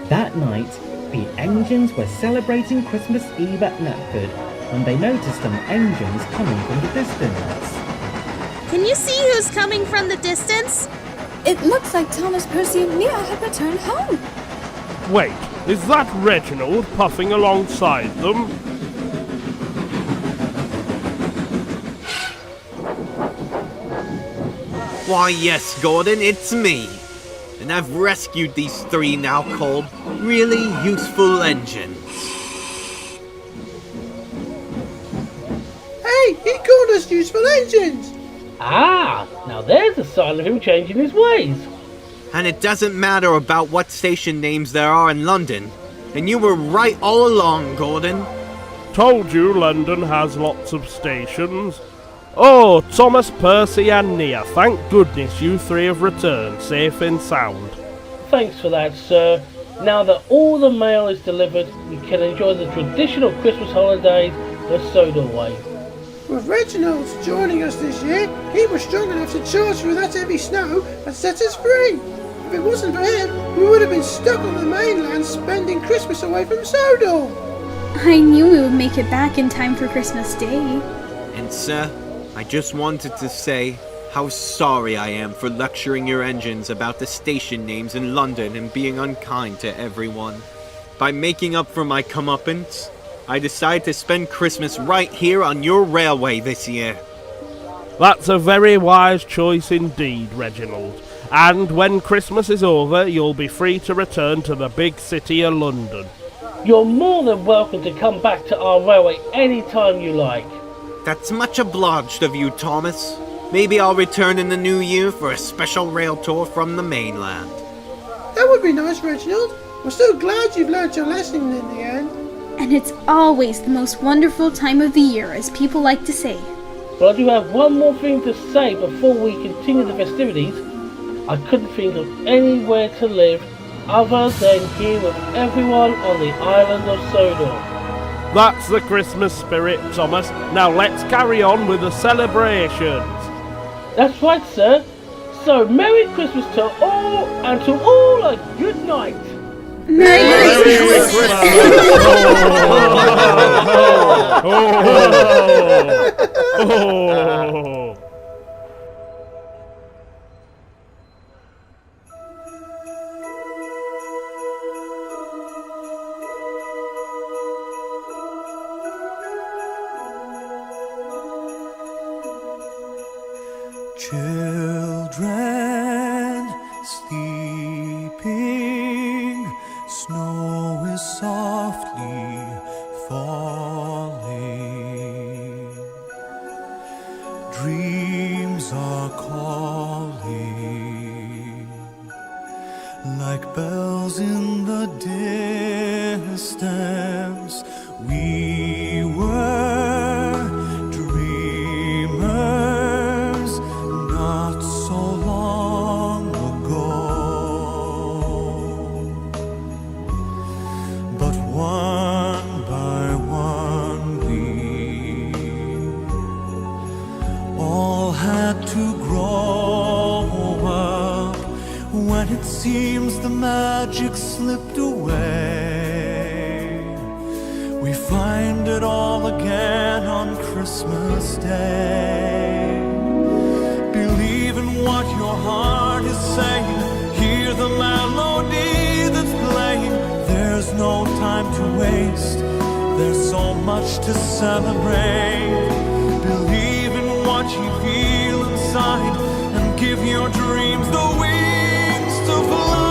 That night, the engines were celebrating Christmas Eve at Knapford when they noticed some engines coming from the distance. Can you see who's coming from the distance? It looks like Thomas, Percy and Nia have returned home. Wait, is that Reginald puffing alongside them? Why yes, Gordon, it's me. And I've rescued these three now called really useful engines. Hey, he called us useful engines! Ah, now there's a sign of him changing his ways. And it doesn't matter about what station names there are in London. And you were right all along, Gordon. Told you London has lots of stations. Oh, Thomas, Percy and Nia, thank goodness you three have returned safe and sound. Thanks for that, sir. Now that all the mail is delivered, we can enjoy the traditional Christmas holidays the Sodor way. With Reginald joining us this year, he was strong enough to charge through that heavy snow and set us free. If it wasn't for him, we would have been stuck on the mainland spending Christmas away from Sodor. I knew we would make it back in time for Christmas Day. And sir, I just wanted to say how sorry I am for lecturing your engines about the station names in London and being unkind to everyone. By making up for my comeuppance, I decided to spend Christmas right here on your railway this year. That's a very wise choice indeed, Reginald. And when Christmas is over, you'll be free to return to the big city of London. You're more than welcome to come back to our railway any time you like. That's much obliged of you, Thomas. Maybe I'll return in the new year for a special rail tour from the mainland. That would be nice, Reginald. We're so glad you've learned your lesson in the end. And it's always the most wonderful time of the year, as people like to say. But I do have one more thing to say before we continue the festivities. I couldn't think of anywhere to live other than here with everyone on the island of Sodor. That's the Christmas spirit, Thomas. Now let's carry on with the celebrations. That's right, sir. So, Merry Christmas to all, and to all a good night. Merry Christmas! Children sleeping, snow is softly falling. Dreams are calling, like bells in the distance. We were dreamers not so long ago, but one by one we all had to grow up. When it seems the magic slipped away, we find it all again on Christmas Day. Believe in what your heart is saying, hear the melody that's playing. There's no time to waste, there's so much to celebrate. Believe in what you feel inside, and give your dreams the wings to fly.